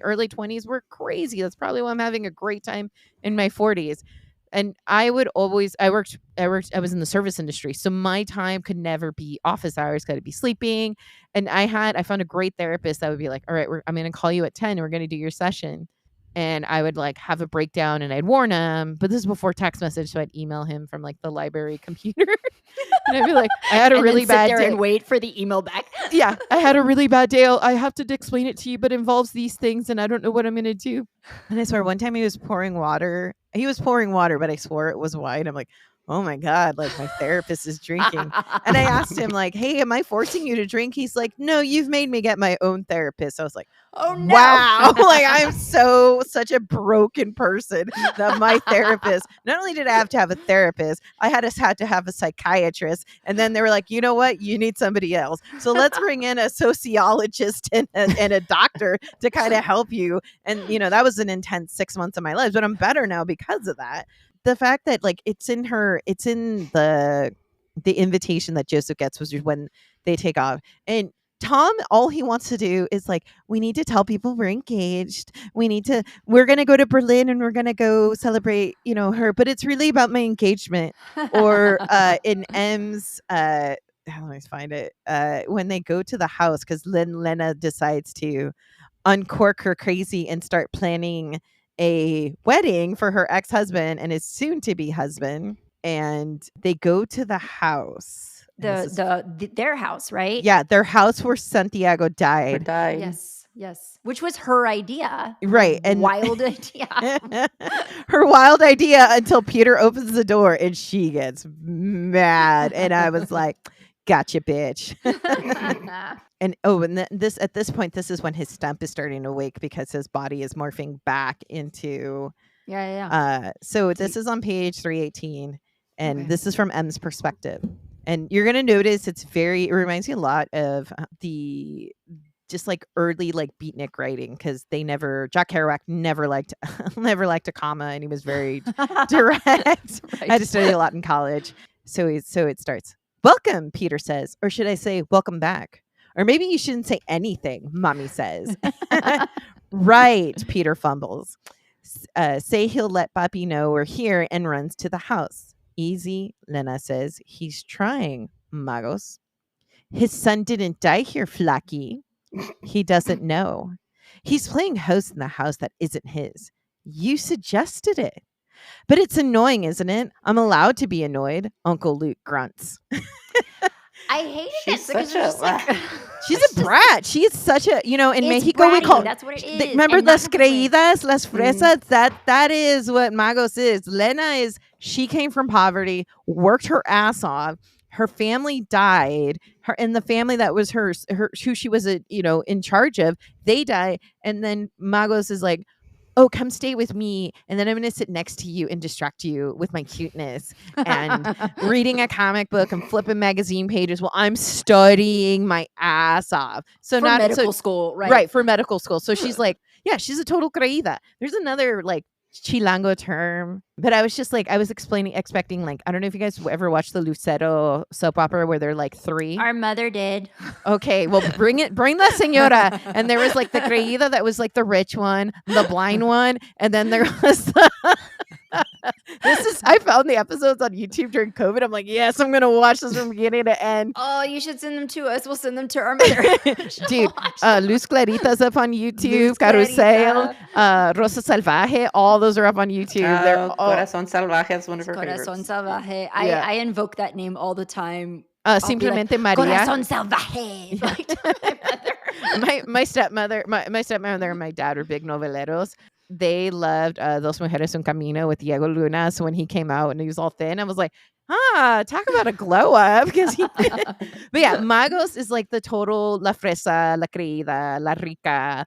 Speaker 1: early 20s were crazy. That's probably why I'm having a great time in my 40s. And I would always, I was in the service industry. So my time could never be office hours, got to be sleeping. And I found a great therapist that would be like, all right, I'm going to call you at 10. We're going to do your session. And I would like have a breakdown and I'd warn him, but this is before text message. So I'd email him from like the library computer. And I'd be like, I had a really bad day.
Speaker 2: And wait for the email back.
Speaker 1: Yeah, I had a really bad day. I have to explain it to you, but it involves these things and I don't know what I'm going to do. And I swear one time he was pouring water, but I swore it was wine. I'm like, oh my God, like my therapist is drinking. And I asked him like, hey, am I forcing you to drink? He's like, no, you've made me get my own therapist. I was like,
Speaker 2: Oh no.
Speaker 1: wow. Like I'm such a broken person that my therapist, not only did I have to have a therapist, I had to have a psychiatrist. And then they were like, you know what? You need somebody else. So let's bring in a sociologist and a doctor to kind of help you. And, you know, that was an intense 6 months of my life, but I'm better now because of that. The fact that like it's in the invitation that Joseph gets was when they take off. And Tom, all he wants to do is like, we need to tell people we're engaged. We're going to go to Berlin and we're going to go celebrate, you know, her. But it's really about my engagement. Or in M's, how do I find it? When they go to the house, because Lena decides to uncork her crazy and start planning a wedding for her ex-husband and his soon-to-be husband. And they go to the house.
Speaker 2: Their house, right?
Speaker 1: Yeah, their house where Santiago died.
Speaker 2: Yes. Which was her idea.
Speaker 1: Right. And
Speaker 2: wild idea.
Speaker 1: Her wild idea until Peter opens the door and she gets mad. And I was like, gotcha, bitch. And at this point, this is when his stump is starting to wake because his body is morphing back into.
Speaker 2: Yeah.
Speaker 1: So this is on page 318. And this is from M's perspective. And you're going to notice it reminds me a lot of the just like early like beatnik writing, because Jack Kerouac never liked a comma, and he was very direct. Right. I had to study a lot in college. So it starts, welcome, Peter says, or should I say welcome back? Or maybe you shouldn't say anything, Mommy says. Right, Peter fumbles. Say he'll let Papi know we're here and runs to the house. Easy, Lena says. He's trying, Magos. His son didn't die here, Flaky. He doesn't know. He's playing host in the house that isn't his. You suggested it. But it's annoying, isn't it? I'm allowed to be annoyed, Uncle Luke grunts.
Speaker 2: I hated
Speaker 3: She's
Speaker 2: it because
Speaker 3: such
Speaker 2: it's just like
Speaker 1: she's a brat. She is such a, you know, in
Speaker 2: it's
Speaker 1: Mexico we
Speaker 2: bratty.
Speaker 1: call,
Speaker 2: That's what it is.
Speaker 1: Remember
Speaker 2: And
Speaker 1: las
Speaker 2: not in a way-
Speaker 1: creídas, las fresas? That is what Magos is. Lena she came from poverty, worked her ass off. Her family died. And the family that was her who she was in charge of, they die. And then Magos is like, oh, come stay with me. And then I'm going to sit next to you and distract you with my cuteness and reading a comic book and flipping magazine pages while I'm studying my ass off. So
Speaker 2: for
Speaker 1: not
Speaker 2: medical school, right?
Speaker 1: Right, for medical school. So she's like, yeah, she's a total creída. There's another like Chilango term, but I was just like, I was expecting like, I don't know if you guys ever watched the Lucero soap opera where they're like 3.
Speaker 2: Our mother did.
Speaker 1: Okay, well, bring la señora. And there was like the creída that was like the rich one, the blind one, and then there was the I found the episodes on YouTube during COVID. I'm like, yes, I'm gonna watch this from beginning to end.
Speaker 2: Oh, you should send them to us. We'll send them to our mother.
Speaker 1: Dude, Luz Clarita's up on YouTube, Carusel, Rosa Salvaje, all those are up on YouTube. They're all
Speaker 3: Corazón Salvaje is one of her
Speaker 2: Corazón
Speaker 3: favorites.
Speaker 2: Salvaje.
Speaker 1: Yeah.
Speaker 2: I invoke that name all the time.
Speaker 1: Simplemente
Speaker 2: like,
Speaker 1: Maria.
Speaker 2: Corazón Salvaje.
Speaker 1: My stepmother and my dad were big noveleros. They loved Dos Mujeres Un Camino with Diego Luna. So when he came out and he was all thin, I was like, Talk about a glow up. But yeah, Magos is like the total la fresa, la querida, la rica.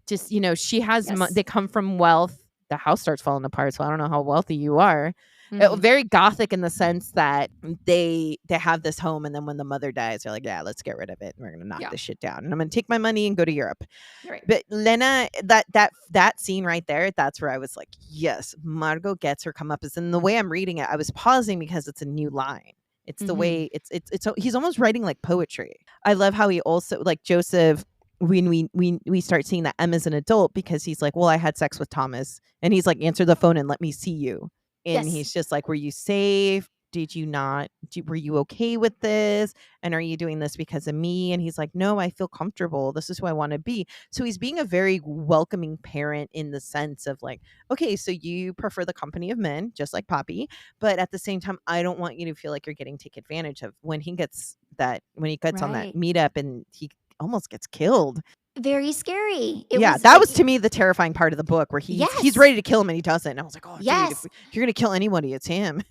Speaker 1: Just, she has,
Speaker 2: Yes.
Speaker 1: they come from wealth. The house starts falling apart, so I don't know how wealthy you are.
Speaker 2: Mhm.
Speaker 1: Very gothic in the sense that they have this home, and then when the mother dies, they're like, yeah, let's get rid of it. We're gonna knock
Speaker 2: Yeah.
Speaker 1: this shit down, and I'm gonna take my money and go to Europe.
Speaker 2: Right.
Speaker 1: But Lena, that scene right there, that's where I was like, yes, Margot gets her comeuppance. And the way I'm reading it, I was pausing because it's a new line. It's the way it's he's almost writing like poetry. I love how he also, like, Joseph, when we start seeing that M is an adult, because he's like, well, I had sex with Thomas, and he's like, answer the phone and let me see you. And
Speaker 2: Yes.
Speaker 1: he's just like, were you safe? Did you not? Were you okay with this? And are you doing this because of me? And he's like, no, I feel comfortable. This is who I want to be. So he's being a very welcoming parent in the sense of like, okay, so you prefer the company of men, just like Poppy, but at the same time, I don't want you to feel like you're getting taken advantage of. When he gets on that
Speaker 2: Right.
Speaker 1: meetup and he almost gets killed.
Speaker 2: Very scary.
Speaker 1: That was to me the terrifying part of the book, where he's
Speaker 2: Yes.
Speaker 1: ready to kill him and he doesn't. And I was like, oh, dude,
Speaker 2: Yes.
Speaker 1: if you're gonna kill anybody, it's him.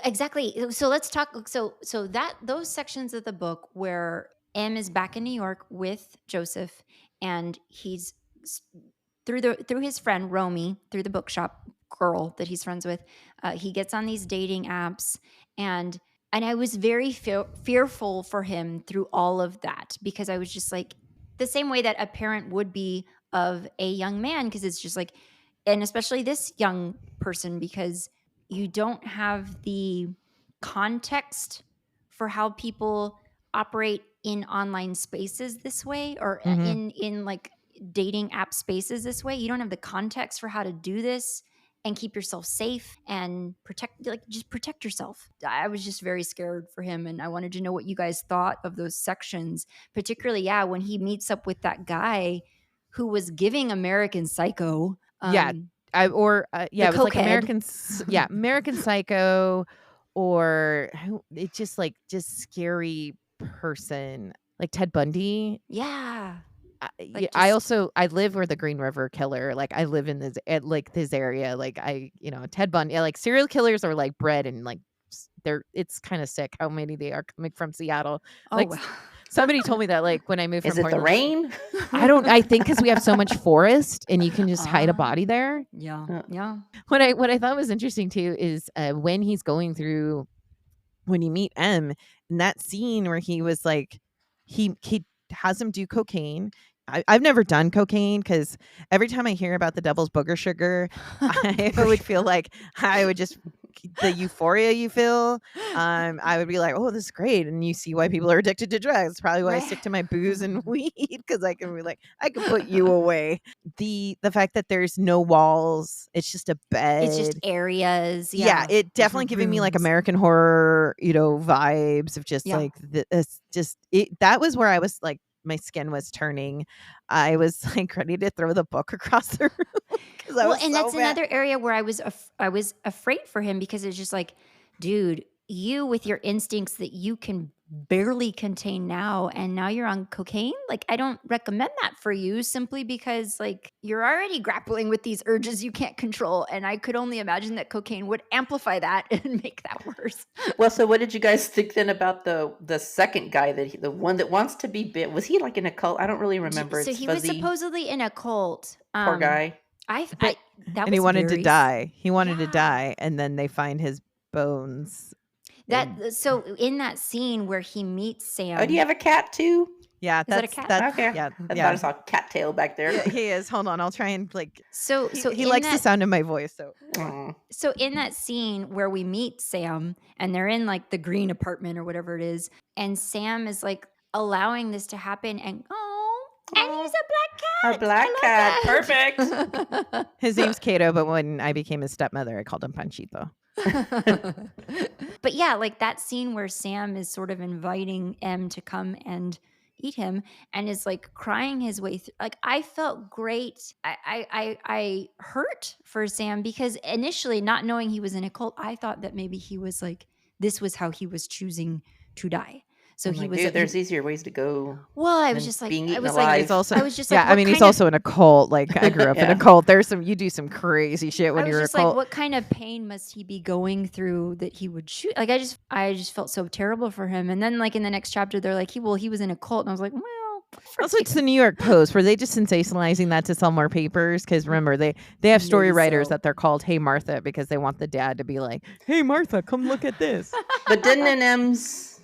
Speaker 2: Exactly. So let's talk. So that those sections of the book where M is back in New York with Joseph, and he's through his friend Romy, through the bookshop girl that he's friends with, he gets on these dating apps, and I was very fearful for him through all of that, because I was just like, the same way that a parent would be of a young man, because it's just like, and especially this young person, because you don't have the context for how people operate in online spaces this way, or
Speaker 1: Mhm.
Speaker 2: in like dating app spaces this way. You don't have the context for how to do this and keep yourself safe and just protect yourself. I was just very scared for him, and I wanted to know what you guys thought of those sections, particularly when he meets up with that guy who was giving American Psycho.
Speaker 1: Yeah,
Speaker 2: The
Speaker 1: it was like
Speaker 2: cokehead.
Speaker 1: American Psycho, or it's just like scary person, like Ted Bundy.
Speaker 2: Yeah.
Speaker 1: Yeah,
Speaker 2: Like just
Speaker 1: I live where the Green River Killer, like, I live in this area, like, Ted Bundy, like, serial killers are like bred, and like it's kind of sick how many they are coming from Seattle.
Speaker 2: oh
Speaker 1: Like,
Speaker 2: well.
Speaker 1: somebody told me that, like, when I moved
Speaker 3: Is
Speaker 1: from
Speaker 3: it the
Speaker 1: Portland,
Speaker 3: rain?
Speaker 1: I think because we have so much forest and you can just hide a
Speaker 2: Ah,
Speaker 1: body there.
Speaker 2: yeah.
Speaker 3: Uh,
Speaker 2: Yeah.
Speaker 1: What I thought was interesting too is when he's going through, when you meet M, in that scene where he was like, he has him do cocaine. I've never done cocaine, because every time I hear about the devil's booger sugar, I would feel like I would just, the euphoria you feel, I would be like, oh, this is great. And you see why people are addicted to drugs. It's probably why I
Speaker 2: Right.
Speaker 1: stick to my booze and weed, because I can be like, I can put you away. The fact that there's no walls, it's just a
Speaker 2: It's just
Speaker 1: bed.
Speaker 2: areas.
Speaker 1: Yeah,
Speaker 2: Yeah.
Speaker 1: it
Speaker 2: There's
Speaker 1: definitely giving me like
Speaker 2: rooms.
Speaker 1: American Horror, vibes of just
Speaker 2: Yeah.
Speaker 1: like it's just that was where I was like, my skin was turning. I was like ready to throw the book across the room because I
Speaker 2: Well,
Speaker 1: was
Speaker 2: and
Speaker 1: so
Speaker 2: that's
Speaker 1: mad.
Speaker 2: another area where I was afraid for him, because it's just like, dude, you with your instincts that you can barely contain now, and now you're on cocaine. Like, I don't recommend that for you, simply because like you're already grappling with these urges you can't control, and I could only imagine that cocaine would amplify that and make that worse.
Speaker 3: Well, so what did you guys think then about the second guy, the one that wants to be bit? Was he like in a cult? I don't really remember.
Speaker 2: So
Speaker 3: It's
Speaker 2: he was
Speaker 3: fuzzy.
Speaker 2: supposedly in a cult.
Speaker 3: Poor guy.
Speaker 1: But
Speaker 2: I that
Speaker 1: and he
Speaker 2: was
Speaker 1: wanted to
Speaker 2: very
Speaker 1: die. He wanted to
Speaker 2: yeah.
Speaker 1: die, and then they find his bones. And
Speaker 2: So in that scene where he meets
Speaker 3: Oh, do you
Speaker 2: Sam,
Speaker 3: have a cat too?
Speaker 1: yeah,
Speaker 2: is that a cat?
Speaker 3: Okay.
Speaker 1: yeah,
Speaker 3: I thought I
Speaker 1: yeah.
Speaker 3: saw a cattail back there.
Speaker 1: Yeah, he is. Hold on, I'll try and like.
Speaker 2: So
Speaker 1: He
Speaker 2: in
Speaker 1: likes the
Speaker 2: that
Speaker 1: sound of my voice, so
Speaker 3: Aw.
Speaker 2: so in that scene where we meet Sam, and they're in like the green apartment or whatever it is, and Sam is like allowing this to happen, and and he's
Speaker 3: Aw,
Speaker 2: a black
Speaker 3: our
Speaker 2: cat.
Speaker 3: black cat. Perfect.
Speaker 2: I love
Speaker 1: his name's Kato, but when I became his stepmother, I called him Panchito.
Speaker 2: that. But yeah, like that scene where Sam is sort of inviting M to come and eat him, and is like crying his way through. Like, I felt great. I hurt for Sam, because initially, not knowing he was in a cult, I thought that maybe he was like, this was how he was choosing to die. So
Speaker 3: I'm
Speaker 2: he
Speaker 3: like,
Speaker 2: was
Speaker 3: dude, there's easier ways to go
Speaker 2: well, I was
Speaker 3: than
Speaker 2: just like,
Speaker 3: being
Speaker 2: I
Speaker 3: eaten
Speaker 2: was like,
Speaker 1: He's
Speaker 3: alive.
Speaker 1: also
Speaker 2: I was just like,
Speaker 1: I
Speaker 2: what
Speaker 1: mean, he's
Speaker 2: kind of
Speaker 1: also in a cult. Like I grew up in a
Speaker 3: Yeah.
Speaker 1: cult. You do some crazy shit when
Speaker 2: I was
Speaker 1: you're a
Speaker 2: just like,
Speaker 1: cult.
Speaker 2: what kind of pain must he be going through that he would shoot? Like, I just felt so terrible for him. And then, like in the next chapter, they're like, he was in a cult, and I was like, well, for
Speaker 1: Also, it's the
Speaker 2: him.
Speaker 1: New York Post. Were they just sensationalizing that to sell more papers? Because remember, they have story
Speaker 2: Maybe
Speaker 1: writers
Speaker 2: so.
Speaker 1: that they're called "Hey Martha" because they want the dad to be like, "Hey Martha, come look at this."
Speaker 3: But didn't in M's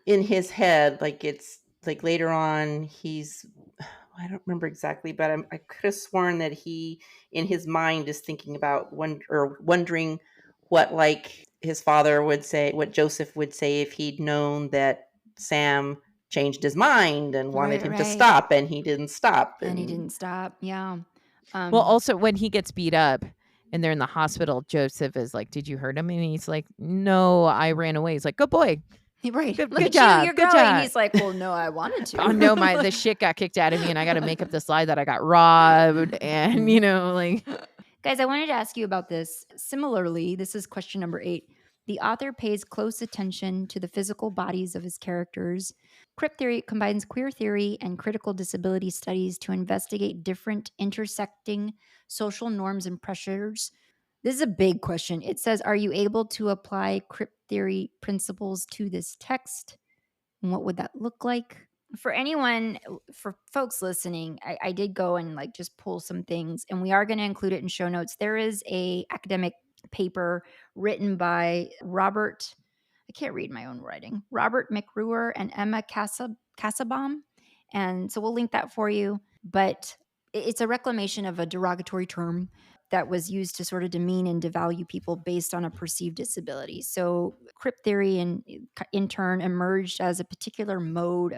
Speaker 3: in his head, like it's like later on, I don't remember exactly, but I could have sworn that he, in his mind, is thinking about wondering what like his father would say, what Joseph would say if he'd known that Sam changed his mind and wanted
Speaker 2: Right,
Speaker 3: him to
Speaker 2: right.
Speaker 3: stop, and he didn't stop,
Speaker 2: And he
Speaker 3: and
Speaker 2: didn't stop. Yeah.
Speaker 1: Well, also when he gets beat up and they're in the hospital, Joseph is like, "Did you hurt him?" And he's like, "No, I ran away." He's like, "Good boy,
Speaker 2: right.
Speaker 1: good,
Speaker 2: Look
Speaker 1: good
Speaker 2: at you,
Speaker 1: job,
Speaker 2: you're
Speaker 1: good
Speaker 2: growing.
Speaker 1: job."
Speaker 2: He's like, well, no, I wanted to.
Speaker 1: Oh no, the shit got kicked out of me, and I got to make up this lie that I got robbed, and like.
Speaker 2: Guys, I wanted to ask you about this. Similarly, this is question number 8. The author pays close attention to the physical bodies of his characters. Crip theory combines queer theory and critical disability studies to investigate different intersecting social norms and pressures. This is a big question. It says, are you able to apply crip theory principles to this text? And what would that look like? For anyone, for folks listening, I did go and like just pull some things, and we are going to include it in show notes. There is a academic paper written by Robert, I can't read my own writing, Robert McRuer and Emma Cassabaum. And so we'll link that for you. But it's a reclamation of a derogatory term that was used to sort of demean and devalue people based on a perceived disability. So crip theory in turn emerged as a particular mode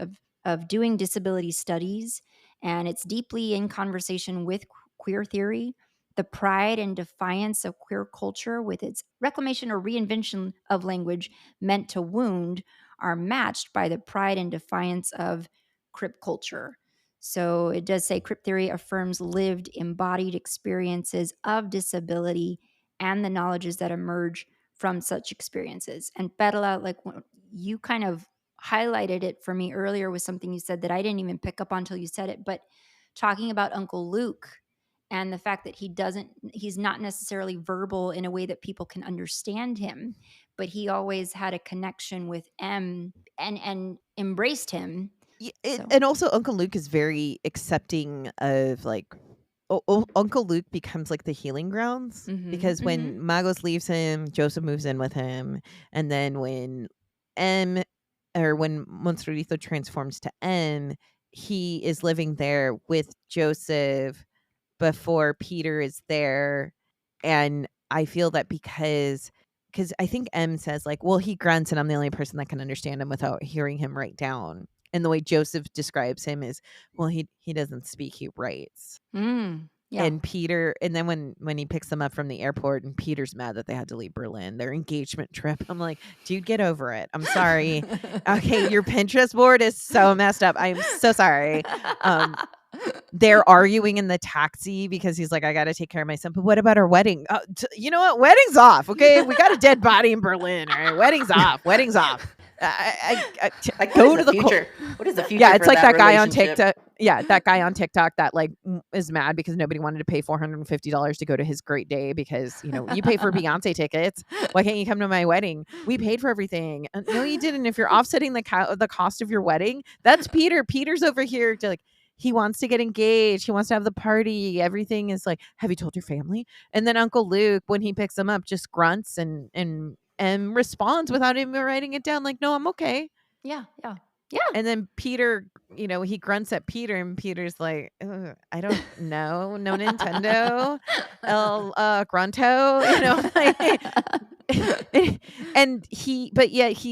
Speaker 2: of doing disability studies, and it's deeply in conversation with queer theory. The pride and defiance of queer culture with its reclamation or reinvention of language meant to wound are matched by the pride and defiance of crip culture. So it does say crip theory affirms lived, embodied experiences of disability and the knowledges that emerge from such experiences. And Perla, like you kind of highlighted it for me earlier with something you said that I didn't even pick up on until you said it, but talking about Uncle Luke and the fact that he's not necessarily verbal in a way that people can understand him, but he always had a connection with M and embraced him. So
Speaker 1: And also Uncle Luke is very accepting of like Uncle Luke becomes like the healing grounds because when Magos leaves him, Joseph moves in with him, and then when M when Monstrilio transforms to M, he is living there with Joseph before Peter is there, and I feel that because I think M says like, well, he grunts and I'm the only person that can understand him without hearing him write down. And the way Joseph describes him is, well, he doesn't speak, he writes.
Speaker 2: yeah.
Speaker 1: And Peter, and then when he picks them up from the airport and Peter's mad that they had to leave Berlin, their engagement trip, I'm like, dude, get over it. I'm sorry. Okay, your Pinterest board is so messed up. I'm so sorry. They're arguing in the taxi because he's like, I got to take care of my son. But what about our wedding? You know what? Wedding's off. Okay. We got a dead body in Berlin. All right. Wedding's off. Wedding's off.
Speaker 3: Like,
Speaker 1: go to the
Speaker 3: future. What is the future?
Speaker 1: Yeah. It's
Speaker 3: for
Speaker 1: like that guy on
Speaker 3: relationship?
Speaker 1: TikTok. Yeah. That guy on TikTok that like is mad because nobody wanted to pay $450 to go to his great day because, you pay for Beyonce tickets. Why can't you come to my wedding? We paid for everything. No, you didn't. If you're offsetting the cost of your wedding, that's Peter. Peter's over here to like, he wants to get engaged. He wants to have the party. Everything is like, have you told your family? And then Uncle Luke, when he picks him up, just grunts and responds without even writing it down. Like, no, I'm okay.
Speaker 2: Yeah.
Speaker 1: And then Peter, he grunts at Peter, and Peter's like, I don't know, no Nintendo, El Grunto, and he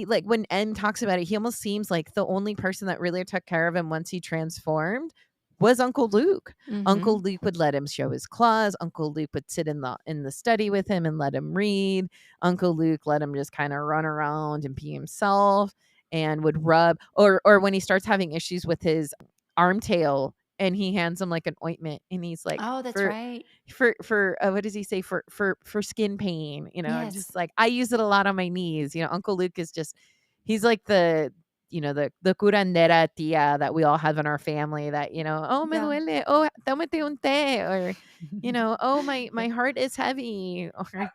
Speaker 1: like when N talks about it, he almost seems like the only person that really took care of him once he transformed was Uncle Luke. Uncle Luke would let him show his claws. Uncle Luke would sit in the study with him and let him read. Uncle Luke let him just kind of run around and be himself and would rub or when he starts having issues with his arm tail and he hands him like an ointment and he's like,
Speaker 2: oh, that's right.
Speaker 1: For what does he say for skin pain,
Speaker 2: Yes.
Speaker 1: just like I use it a lot on my knees. Uncle Luke is just he's like the curandera tia that we all have in our family that, oh, me duele, oh, tómate un té, or, oh, my heart is heavy. Or,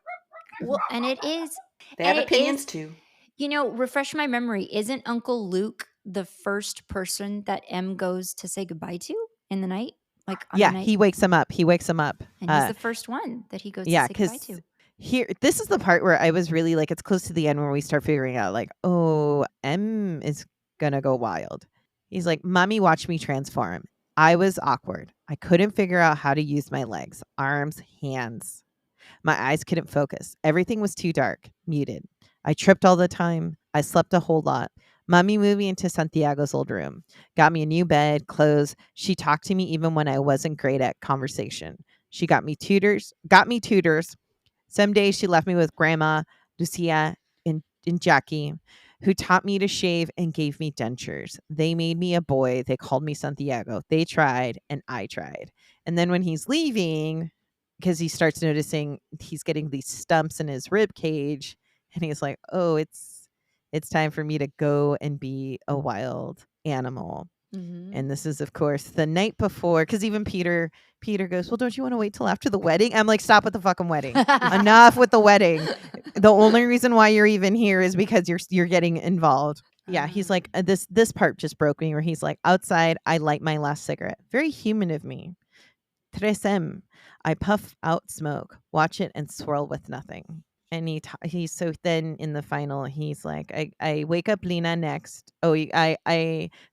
Speaker 2: Well, and it is.
Speaker 3: They have
Speaker 2: And it
Speaker 3: opinions
Speaker 2: is,
Speaker 3: too.
Speaker 2: refresh my memory. Isn't Uncle Luke the first person that M goes to say goodbye to in the night? Like on the night?
Speaker 1: he wakes him up.
Speaker 2: And he's the first one that he goes to
Speaker 1: Yeah,
Speaker 2: say goodbye
Speaker 1: because
Speaker 2: to.
Speaker 1: this is the part where I was really like, it's close to the end where we start figuring out like, oh, M is gonna go wild. He's like, Mommy watched me transform. I was awkward. I couldn't figure out how to use my legs, arms, hands. My eyes couldn't focus. Everything was too dark, muted. I tripped all the time. I slept a whole lot. Mommy moved me into Santiago's old room, got me a new bed, clothes. She talked to me even when I wasn't great at conversation. She got me tutors. Some days she left me with Grandma, Lucia, and Jackie, who taught me to shave and gave me dentures. They made me a boy. They called me Santiago. They tried, and I tried. And then when he's leaving, because he starts noticing he's getting these stumps in his rib cage, and he's like, oh, it's time for me to go and be a wild animal. And this is, of course, the night before, because even Peter goes, well, don't you want to wait till after the wedding? I'm like, stop with the fucking wedding. Enough with the wedding. The only reason why you're even here is because you're getting involved. Yeah, he's like, this part just broke me, where he's like, outside, I light my last cigarette. Very human of me. 3M. I puff out smoke, watch it, and swirl with nothing. And he's so then in the final, he's like, I wake up Lena next. Oh,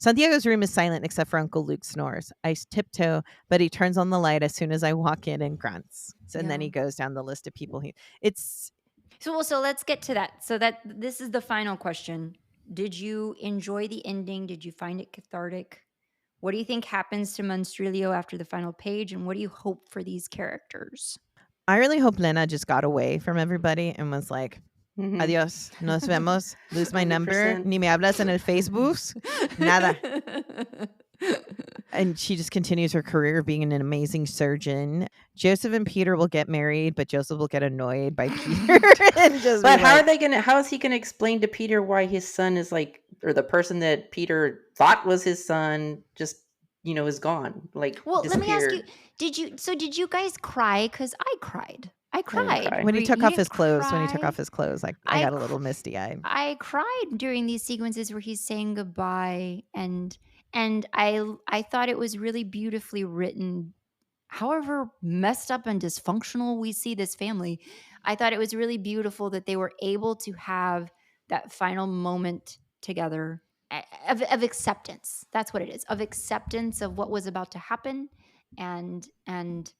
Speaker 1: Santiago's room is silent except for Uncle Luke snores. I tiptoe, but he turns on the light as soon as I walk in and grunts. And then he goes down the list of people.
Speaker 2: So let's get to that. So this is the final question. Did you enjoy the ending? Did you find it cathartic? What do you think happens to Monstrilio after the final page? And what do you hope for these characters?
Speaker 1: I really hope Lena just got away from everybody and was like, adios, nos vemos, lose my number,
Speaker 3: 100%.
Speaker 1: ni me hablas en el Facebook, nada. And she just continues her career of being an amazing surgeon. Joseph and Peter will get married, but Joseph will get annoyed by Peter.
Speaker 3: But how is he gonna explain to Peter why his son is like, or the person that Peter thought was his son just, is gone? Like,
Speaker 2: well, let me ask
Speaker 3: disappeared.
Speaker 2: you, did you guys cry? Because I cried. I cried.
Speaker 3: cry.
Speaker 1: When he took
Speaker 2: You
Speaker 1: off
Speaker 2: didn't
Speaker 1: his clothes,
Speaker 2: cry?
Speaker 1: like
Speaker 2: I
Speaker 1: I got a little misty eyed.
Speaker 2: I cried during these sequences where he's saying goodbye, and I thought it was really beautifully written. However messed up and dysfunctional we see this family, I thought it was really beautiful that they were able to have that final moment together of acceptance. That's what it is, of acceptance of what was about to happen, and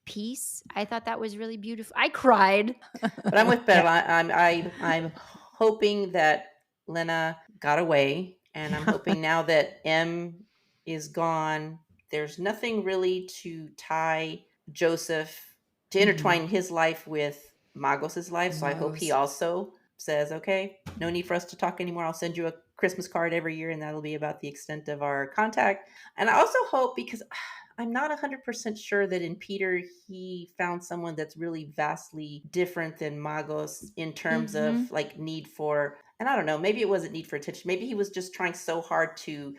Speaker 2: peace. I thought that was really beautiful. I cried.
Speaker 3: But I'm with Bella. I'm hoping that Lena got away, and I'm hoping now that M is gone, there's nothing really to tie Joseph, to intertwine his life with Magos's life. So I hope he also says, okay, no need for us to talk anymore. I'll send you a Christmas card every year, and that'll be about the extent of our contact. And I also hope, because I'm not 100% sure that in Peter he found someone that's really vastly different than Magos in terms of like need for, and I don't know, maybe it wasn't need for attention. Maybe he was just trying so hard to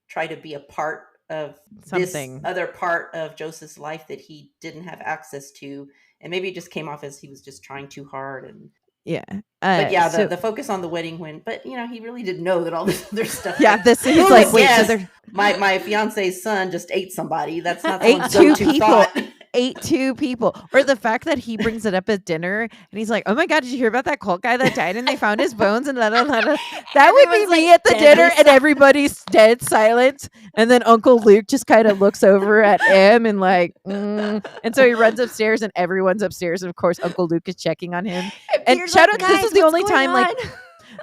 Speaker 3: try to be a part of
Speaker 1: Something.
Speaker 3: this other part of Joseph's life that he didn't have access to. And maybe it just came off as he was just trying too hard. And
Speaker 1: Yeah.
Speaker 3: but yeah,
Speaker 1: so-
Speaker 3: the focus on the wedding win. But he really didn't know that all this other stuff.
Speaker 1: yeah,
Speaker 3: like,
Speaker 1: this he's
Speaker 3: "Oh,
Speaker 1: like, wait,
Speaker 3: yes,
Speaker 1: so they're
Speaker 3: my fiance's son just ate somebody. That's not
Speaker 1: ate
Speaker 3: someone's
Speaker 1: two
Speaker 3: go-to
Speaker 1: people.
Speaker 3: thought."
Speaker 1: Ate two people. Or the fact that he brings it up at dinner and he's like, oh my God, did you hear about that cult guy that died and they found his bones and la la la la. That would be
Speaker 2: Everyone's,
Speaker 1: me
Speaker 2: like,
Speaker 1: at the
Speaker 2: deadly
Speaker 1: dinner and everybody's dead silent. And then Uncle Luke just kind of looks over at him and like, And so he runs upstairs and everyone's upstairs. And of course, Uncle Luke is checking on him. And
Speaker 2: Peter's
Speaker 1: shout
Speaker 2: like,
Speaker 1: out, this
Speaker 2: "Guys,
Speaker 1: is the
Speaker 2: what's
Speaker 1: only
Speaker 2: going
Speaker 1: time like
Speaker 2: on?"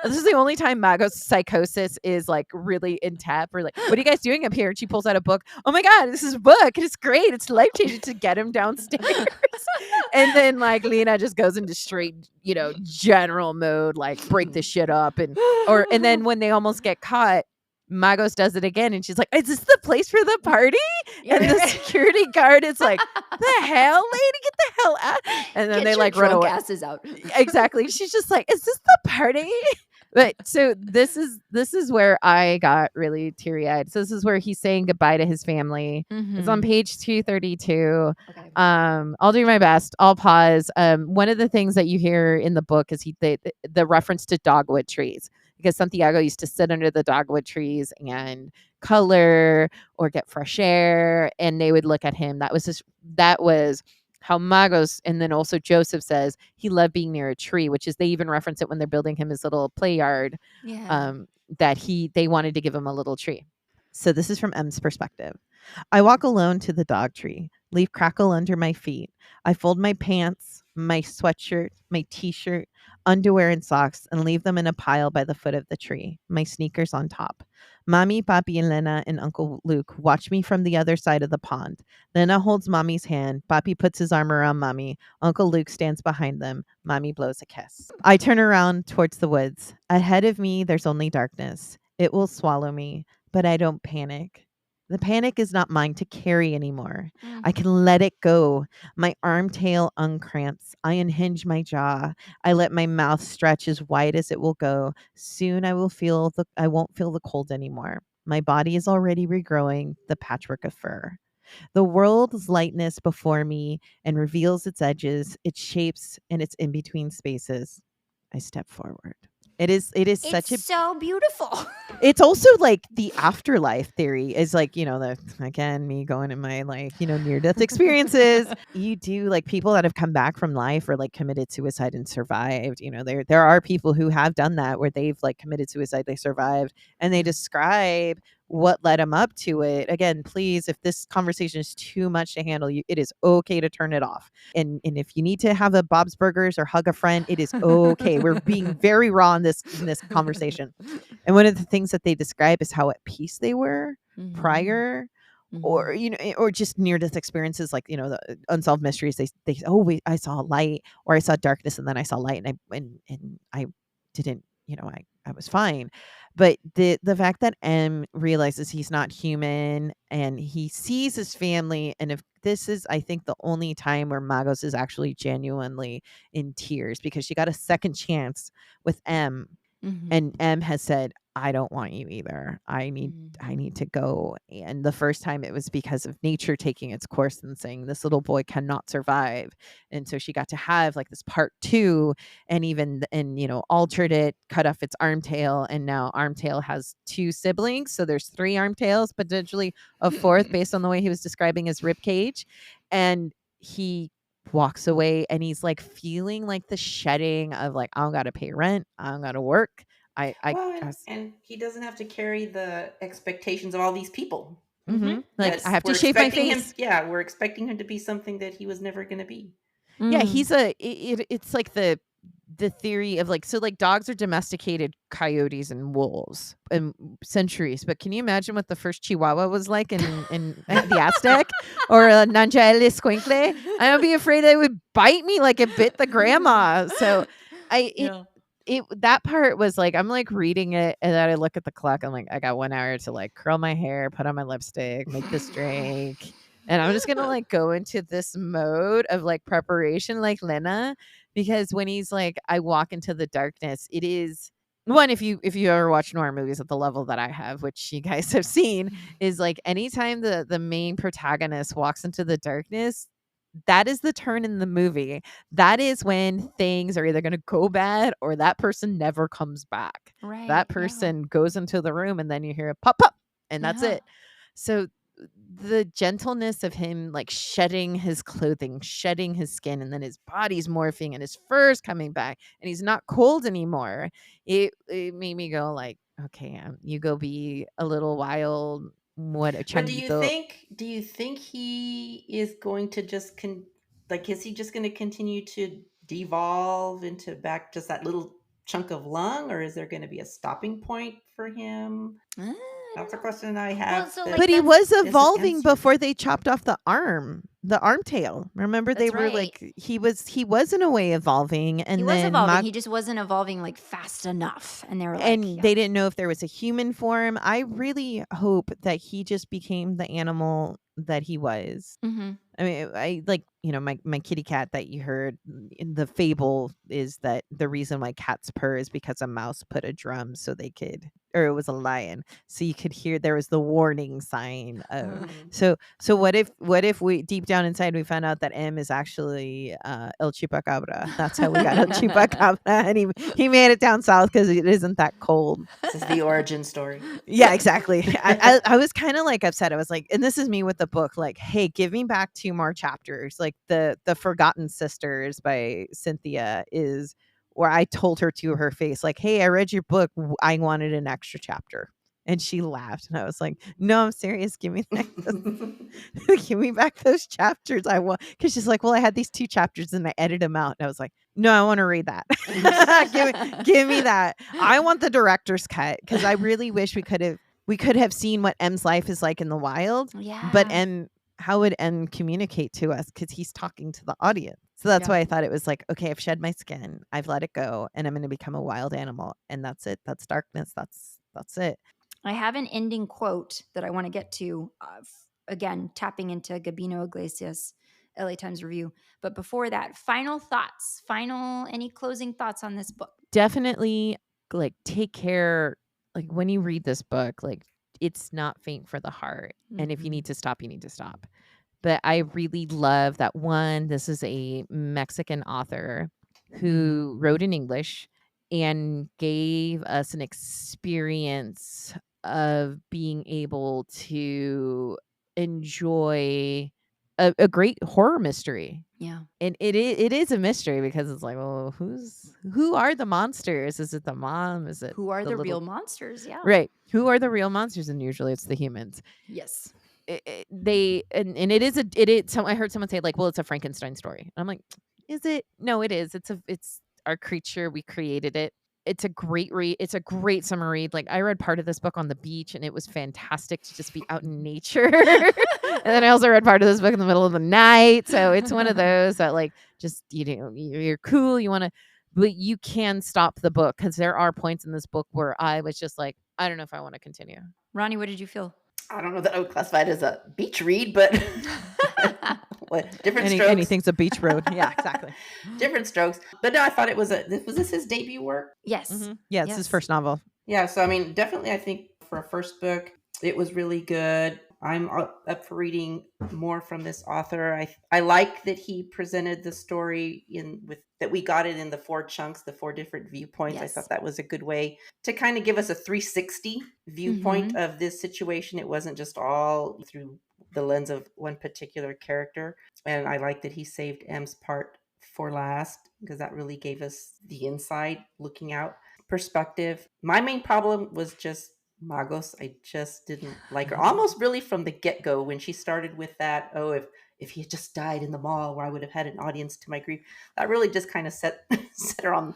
Speaker 1: this is the only time Magos psychosis is like really in tap. Or like, what are you guys doing up here? And she pulls out a book. Oh my God, this is a book. It's great. It's life changing to get him downstairs. And then like Lena just goes into straight, general mode, like break the shit up. And then when they almost get caught, Magos does it again. And she's like, is this the place for the party? And the security guard is like, the hell, lady, get the hell out. And then
Speaker 2: Get
Speaker 1: they
Speaker 2: your
Speaker 1: like run
Speaker 2: drunk
Speaker 1: away.
Speaker 2: asses out.
Speaker 1: Exactly. She's just like, is this the party? But so this is where I got really teary-eyed. So this is where he's saying goodbye to his family. It's on page 232.
Speaker 2: Okay.
Speaker 1: I'll do my best. I'll pause. One of the things that you hear in the book is the reference to dogwood trees, because Santiago used to sit under the dogwood trees and color or get fresh air, and they would look at him. That was how Magos, and then also Joseph says he loved being near a tree, which is, they even reference it when they're building him his little play yard,
Speaker 2: Yeah.
Speaker 1: that they wanted to give him a little tree. So this is from M's perspective. I walk alone to the dog tree, leaf crackle under my feet. I fold my pants, my sweatshirt, my t-shirt, underwear, and socks, and leave them in a pile by the foot of the tree, my sneakers on top. Mommy, Papi, and Lena and Uncle Luke watch me from the other side of the pond. Lena holds Mommy's hand. Papi puts his arm around Mommy. Uncle Luke stands behind them. Mommy blows a kiss. I turn around towards the woods. Ahead of me, there's only darkness. It will swallow me, but I don't panic. The panic is not mine to carry anymore. I can let it go. My arm tail uncramps. I unhinge my jaw. I let my mouth stretch as wide as it will go. Soon I won't feel the cold anymore. My body is already regrowing the patchwork of fur. The world's lightness before me and reveals its edges, its shapes, and its in between spaces. I step forward. It is such a
Speaker 2: It's so beautiful.
Speaker 1: It's also like the afterlife theory is like, again, me going in my near death experiences. You do, like, people that have come back from life or like committed suicide and survived. There are people who have done that, where they've like committed suicide, they survived, and they describe what led them up to it. Again, please, if this conversation is too much to handle, it is okay to turn it off. And if you need to have a Bob's Burgers or hug a friend, it is okay. We're being very raw in this conversation. And one of the things that they describe is how at peace they were prior, or or just near death experiences, like the unsolved mysteries. They oh wait, I saw a light, or I saw darkness, and then I saw light, and I didn't, I was fine. But the fact that M realizes he's not human, and he sees his family, and if this is, I think, the only time where Magos is actually genuinely in tears, because she got a second chance with M. And M has said, I don't want you either. I need to go. And the first time it was because of nature taking its course and saying this little boy cannot survive. And so she got to have like this part 2, and altered it, cut off its armtail, and now Armtail has 2 siblings. So there's 3 armtails, potentially a 4th, based on the way he was describing his rib cage. And he walks away, and he's like feeling like the shedding of like, I don't gotta pay rent, I don't gotta work.
Speaker 3: And he doesn't have to carry the expectations of all these people.
Speaker 1: Like, I have to shave my face.
Speaker 3: We're expecting him to be something that he was never going to be.
Speaker 1: Yeah, it's like the theory of like, so like dogs are domesticated coyotes and wolves and centuries, but can you imagine what the first Chihuahua was like in the Aztec, or a Nanjaele Squinkle? I would be afraid it would bite me like it bit the grandma. So that part was like, I'm like reading it, and then I look at the clock. I'm like, I got 1 hour to like curl my hair, put on my lipstick, make this drink. And I'm just going to like go into this mode of like preparation, like Lena, because when he's like, I walk into the darkness, it is one, if you ever watch noir movies at the level that I have, which you guys have seen, is like anytime the main protagonist walks into the darkness, that is the turn in the movie. That is when things are either going to go bad or that person never comes back.
Speaker 2: Right.
Speaker 1: That person goes into the room, and then you hear a pop, pop, and that's it. So the gentleness of him like shedding his clothing, shedding his skin, and then his body's morphing and his fur's coming back, and he's not cold anymore. It made me go like, okay, you go be a little wild. What a
Speaker 3: But do you think he is going to just is he just going to continue to devolve into back just that little chunk of lung, or is there going to be a stopping point for him? That's a question I have.
Speaker 1: But he was evolving before they chopped off the arm tail. Remember, they were like, he was in a way evolving, and
Speaker 2: he was evolving. He just wasn't evolving like fast enough, and they were like,
Speaker 1: and they didn't know if there was a human form. I really hope that he just became the animal that he was. I mean, my kitty cat that you heard in the fable is that the reason why cats purr is because a mouse put a drum so they could, or it was a lion, so you could hear there was the warning sign of. So what if we deep down inside we found out that M is actually El Chupacabra. That's how we got El Chupacabra, and he made it down south because it isn't that cold.
Speaker 3: This is the origin story.
Speaker 1: Yeah, exactly. I was kind of like upset. I was like, and this is me with the book, like, hey, give me back 2 more chapters. Like the Forgotten Sisters by Cynthia is where I told her to her face, like, hey, I read your book. I wanted an extra chapter. And she laughed. And I was like, no, I'm serious. Give me give me back those chapters. I want, because she's like, well, I had these 2 chapters and I edited them out. And I was like, no, I want to read that. give me that. I want the director's cut because I really wish we could have seen what M's life is like in the wild.
Speaker 2: Yeah.
Speaker 1: But how would M communicate to us? Because he's talking to the audience. So that's why I thought it was like, okay, I've shed my skin, I've let it go, and I'm going to become a wild animal, and that's it. That's darkness. That's it.
Speaker 2: I have an ending quote that I want to get to. Again, tapping into Gabino Iglesias, LA Times Review. But before that, final thoughts. Any closing thoughts on this book?
Speaker 1: Definitely, like, take care. Like, when you read this book, like, it's not faint for the heart. And if you need to stop, you need to stop. But I really love that one. This is a Mexican author who wrote in English and gave us an experience of being able to enjoy a great horror mystery.
Speaker 2: Yeah.
Speaker 1: And it is a mystery because it's like, well, who are the monsters? Is it the mom? Is it
Speaker 2: Who are the
Speaker 1: little
Speaker 2: real monsters? Yeah.
Speaker 1: Right. Who are the real monsters? And usually it's the humans.
Speaker 2: Yes.
Speaker 1: So I heard someone say, like, well, it's a Frankenstein story. And I'm like, is it? No, it is. It's our creature. We created it. It's a great read. It's a great summer read. Like, I read part of this book on the beach and it was fantastic to just be out in nature. And then I also read part of this book in the middle of the night. So it's one of those that, like, just, you're cool. You want to, but you can stop the book because there are points in this book where I was just like, I don't know if I want to continue.
Speaker 2: Ronnie, what did you feel?
Speaker 3: I don't know that I would classify it as a beach read, but different strokes.
Speaker 1: Anything's a beach road. Yeah, exactly.
Speaker 3: Different strokes. But no, I thought it was this his debut work?
Speaker 2: Yes.
Speaker 1: Mm-hmm. Yeah, it's his first novel.
Speaker 3: Yeah, so I mean, definitely I think for a first book, it was really good. I'm up for reading more from this author. I like that he presented the story that we got it in the 4 chunks, the 4 different viewpoints. Yes. I thought that was a good way to kind of give us a 360 viewpoint of this situation. It wasn't just all through the lens of one particular character. And I like that he saved M's part for last because that really gave us the inside looking out perspective. My main problem was just Magos. I just didn't like her. Almost really from the get-go when she started with that, if he had just died in the mall where I would have had an audience to my grief. That really just kind of set her on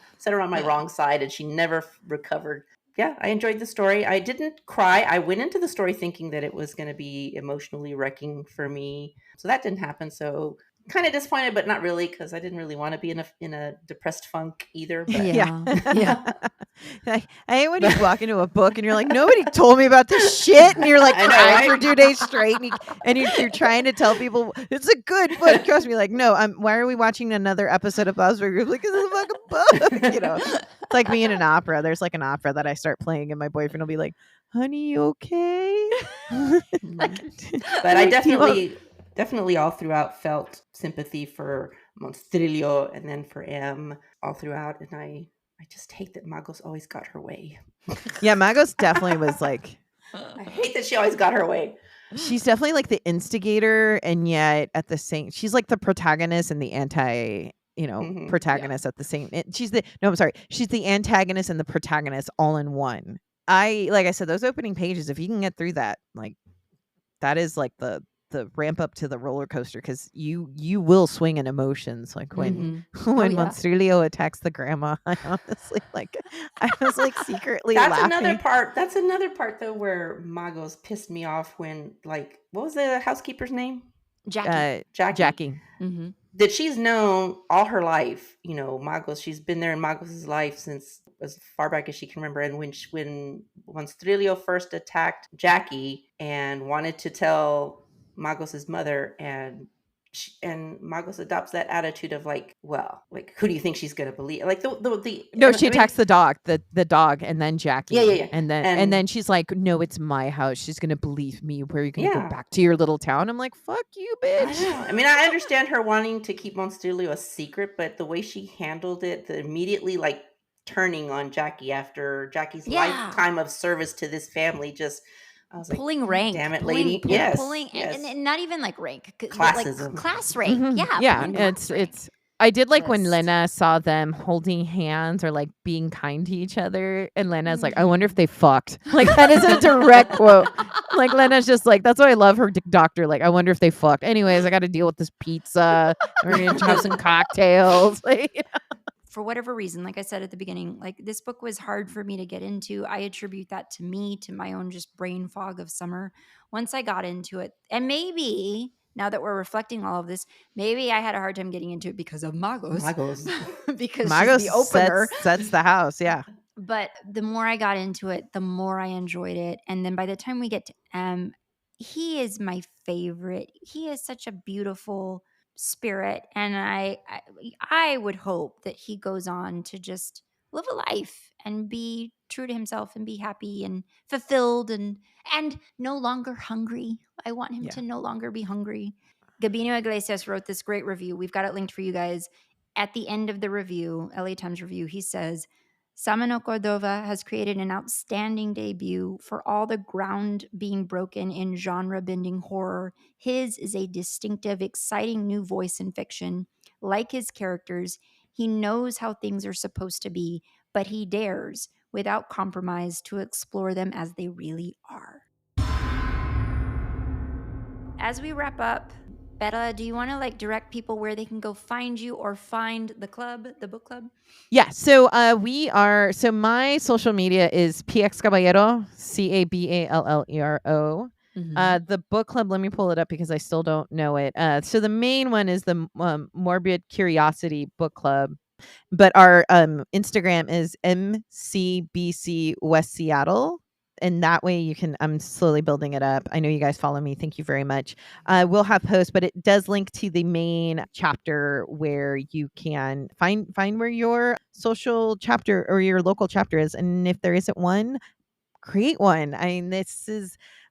Speaker 3: my wrong side, and she never recovered. Yeah, I enjoyed the story. I didn't cry. I went into the story thinking that it was going to be emotionally wrecking for me. So that didn't happen. So kind of disappointed, but not really, because I didn't really want to be in a depressed funk either. But
Speaker 2: yeah.
Speaker 1: I hate when you walk into a book and you're like, nobody told me about this shit, and you're like crying for 2 days straight, and you're trying to tell people it's a good book. Trust me, like, no, why are we watching another episode of Buzz? We're like, it's a fucking book. It's like me in an opera. There's like an opera that I start playing, and my boyfriend will be like, "Honey, you okay?"
Speaker 3: But I definitely all throughout felt sympathy for Monstrilio and then for M all throughout. And I just hate that Magos always got her way.
Speaker 1: Yeah, Magos definitely was like...
Speaker 3: I hate that she always got her way.
Speaker 1: She's definitely like the instigator, and yet at the same... She's like the protagonist and the protagonist at the same... She's the antagonist and the protagonist all in one. Like I said, those opening pages, if you can get through that, like, that is like the ramp up to the roller coaster, because you will swing in emotions, like when Monstrilio attacks the grandma. I honestly, like, I was like secretly laughing.
Speaker 3: That's another part though where Magos pissed me off when, like, what was the housekeeper's name?
Speaker 2: Jackie.
Speaker 3: Mm-hmm. That she's known all her life, Magos. She's been there in Magos' life since as far back as she can remember. And when Monstrilio first attacked Jackie and wanted to tell Magos' mother, and and Magos adopts that attitude of like, well, like, who do you think she's gonna believe? Like
Speaker 1: No,
Speaker 3: and
Speaker 1: she
Speaker 3: I mean,
Speaker 1: attacks the dog and then Jackie.
Speaker 3: yeah.
Speaker 1: And then she's like, no, it's my house. She's gonna believe me. Where are you gonna go
Speaker 3: Yeah.
Speaker 1: back to your little town? I'm like, fuck you,
Speaker 3: I
Speaker 1: bitch.
Speaker 3: know. I mean, I understand her wanting to keep Monstrilio a secret, but the way she handled it, the immediately like turning on Jackie after Jackie's
Speaker 2: Yeah.
Speaker 3: lifetime of service to this family, just I was
Speaker 2: pulling
Speaker 3: like,
Speaker 2: rank,
Speaker 3: damn it, lady.
Speaker 2: pulling,
Speaker 3: Yes.
Speaker 2: and not even like rank,
Speaker 3: Classism.
Speaker 2: like class rank.
Speaker 1: Mhm.
Speaker 2: Yeah,
Speaker 1: Yeah,
Speaker 2: pulling class rank.
Speaker 1: it's I did like when
Speaker 2: Just-
Speaker 1: Lena saw them holding hands or like being kind to each other, and Lena's like, I
Speaker 2: Mm-hmm.
Speaker 1: wonder if they fucked. Like that is a direct quote. Like Lena's just like, that's why I love her doctor. Like, I wonder if they fucked. Anyways, I got to deal with this pizza. We're gonna have some cocktails. Like,
Speaker 2: For whatever reason, like I said at the beginning, like this book was hard for me to get into. I attribute that to me, to my own just brain fog of summer. Once I got into it, and maybe now that we're reflecting all of this, maybe I had a hard time getting into it because of Magos. Because
Speaker 1: Magos
Speaker 2: she's the opener.
Speaker 1: sets the house. Yeah.
Speaker 2: But the more I got into it, the more I enjoyed it. And then by the time we get to M, he is my favorite. He is such a beautiful spirit, and I would hope that he goes on to just live a life and be true to himself and be happy and fulfilled and no longer hungry. I want him to no longer be hungry. Gabino Iglesias wrote this great review. We've got it linked for you guys. At the end of the review, LA Times review, he says, Sámano Córdova has created an outstanding debut. For all the ground being broken in genre-bending horror, his is a distinctive, exciting new voice in fiction. Like his characters, he knows how things are supposed to be, but he dares, without compromise, to explore them as they really are. As we wrap up, Bella, do you want to like direct people where they can go find you or find the club, the book club?
Speaker 1: Yeah. So so my social media is PX Caballero, CABALLERO. The book club, let me pull it up because I still don't know it. So the main one is the Morbid Curiosity Book Club, but our Instagram is MCBC West Seattle. And that way you can, I'm slowly building it up. I know you guys follow me. Thank you very much. We'll have posts, but it does link to the main chapter where you can find where your social chapter or your local chapter is. And if there isn't one, create one. I mean,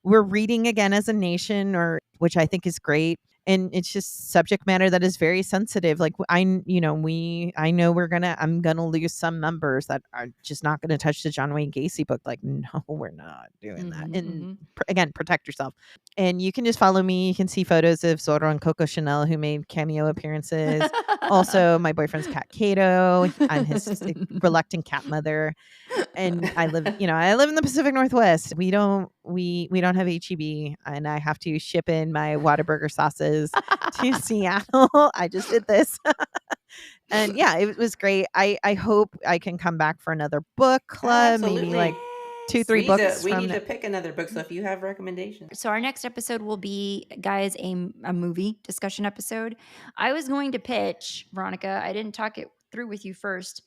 Speaker 1: we're reading again as a nation, which I think is great. And it's just subject matter that is very sensitive. Like I know I'm gonna lose some members that are just not gonna touch the John Wayne Gacy book. Like, no, we're not doing that. And again, protect yourself. And you can just follow me. You can see photos of Zorro and Coco Chanel, who made cameo appearances. Also, my boyfriend's cat Kato. I'm his reluctant cat mother. And I live in the Pacific Northwest. We don't have HEB, and I have to ship in my Whataburger sauces to Seattle. I just did this. And yeah, it was great. I hope I can come back for another book club, maybe like 2-3 books.
Speaker 3: We need to pick another book. So if you have recommendations.
Speaker 2: So our next episode will be, guys, a movie discussion episode. I was going to pitch, Veronica, I didn't talk it through with you first.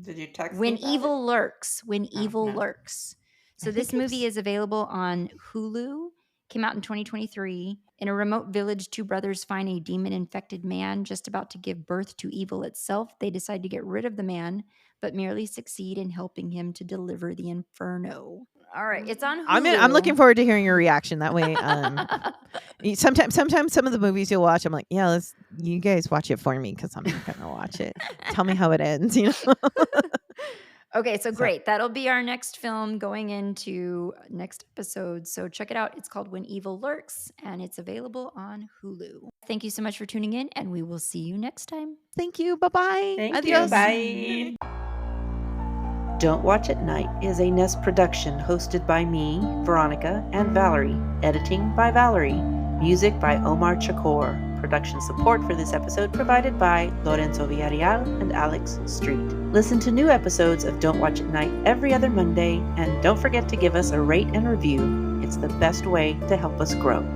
Speaker 3: Did you text
Speaker 2: When
Speaker 3: me about
Speaker 2: Evil Lurks. When
Speaker 3: Oh,
Speaker 2: Evil
Speaker 3: no.
Speaker 2: Lurks. So this movie is available on Hulu. Came out in 2023. In a remote village, two brothers find a demon-infected man just about to give birth to evil itself. They decide to get rid of the man, but merely succeed in helping him to deliver the inferno. All right, it's on Hulu.
Speaker 1: I'm looking forward to hearing your reaction. That way, sometimes some of the movies you'll watch, I'm like, yeah, you guys watch it for me because I'm not gonna watch it. Tell me how it ends, you know.
Speaker 2: Okay, so great. That'll be our next film going into next episode. So check it out. It's called When Evil Lurks, and it's available on Hulu. Thank you so much for tuning in, and we will see you next time.
Speaker 1: Thank you. Bye-bye.
Speaker 3: Thank
Speaker 1: Adios.
Speaker 3: you. Bye. Don't Watch at Night is a Nest production hosted by me, Veronica, and Valerie. Editing by Valerie. Music by Omar Chakor. Production support for this episode provided by Lorenzo Villarreal and Alex Street. Listen to new episodes of Don't Watch at Night every other Monday, and don't forget to give us a rate and review. It's the best way to help us grow.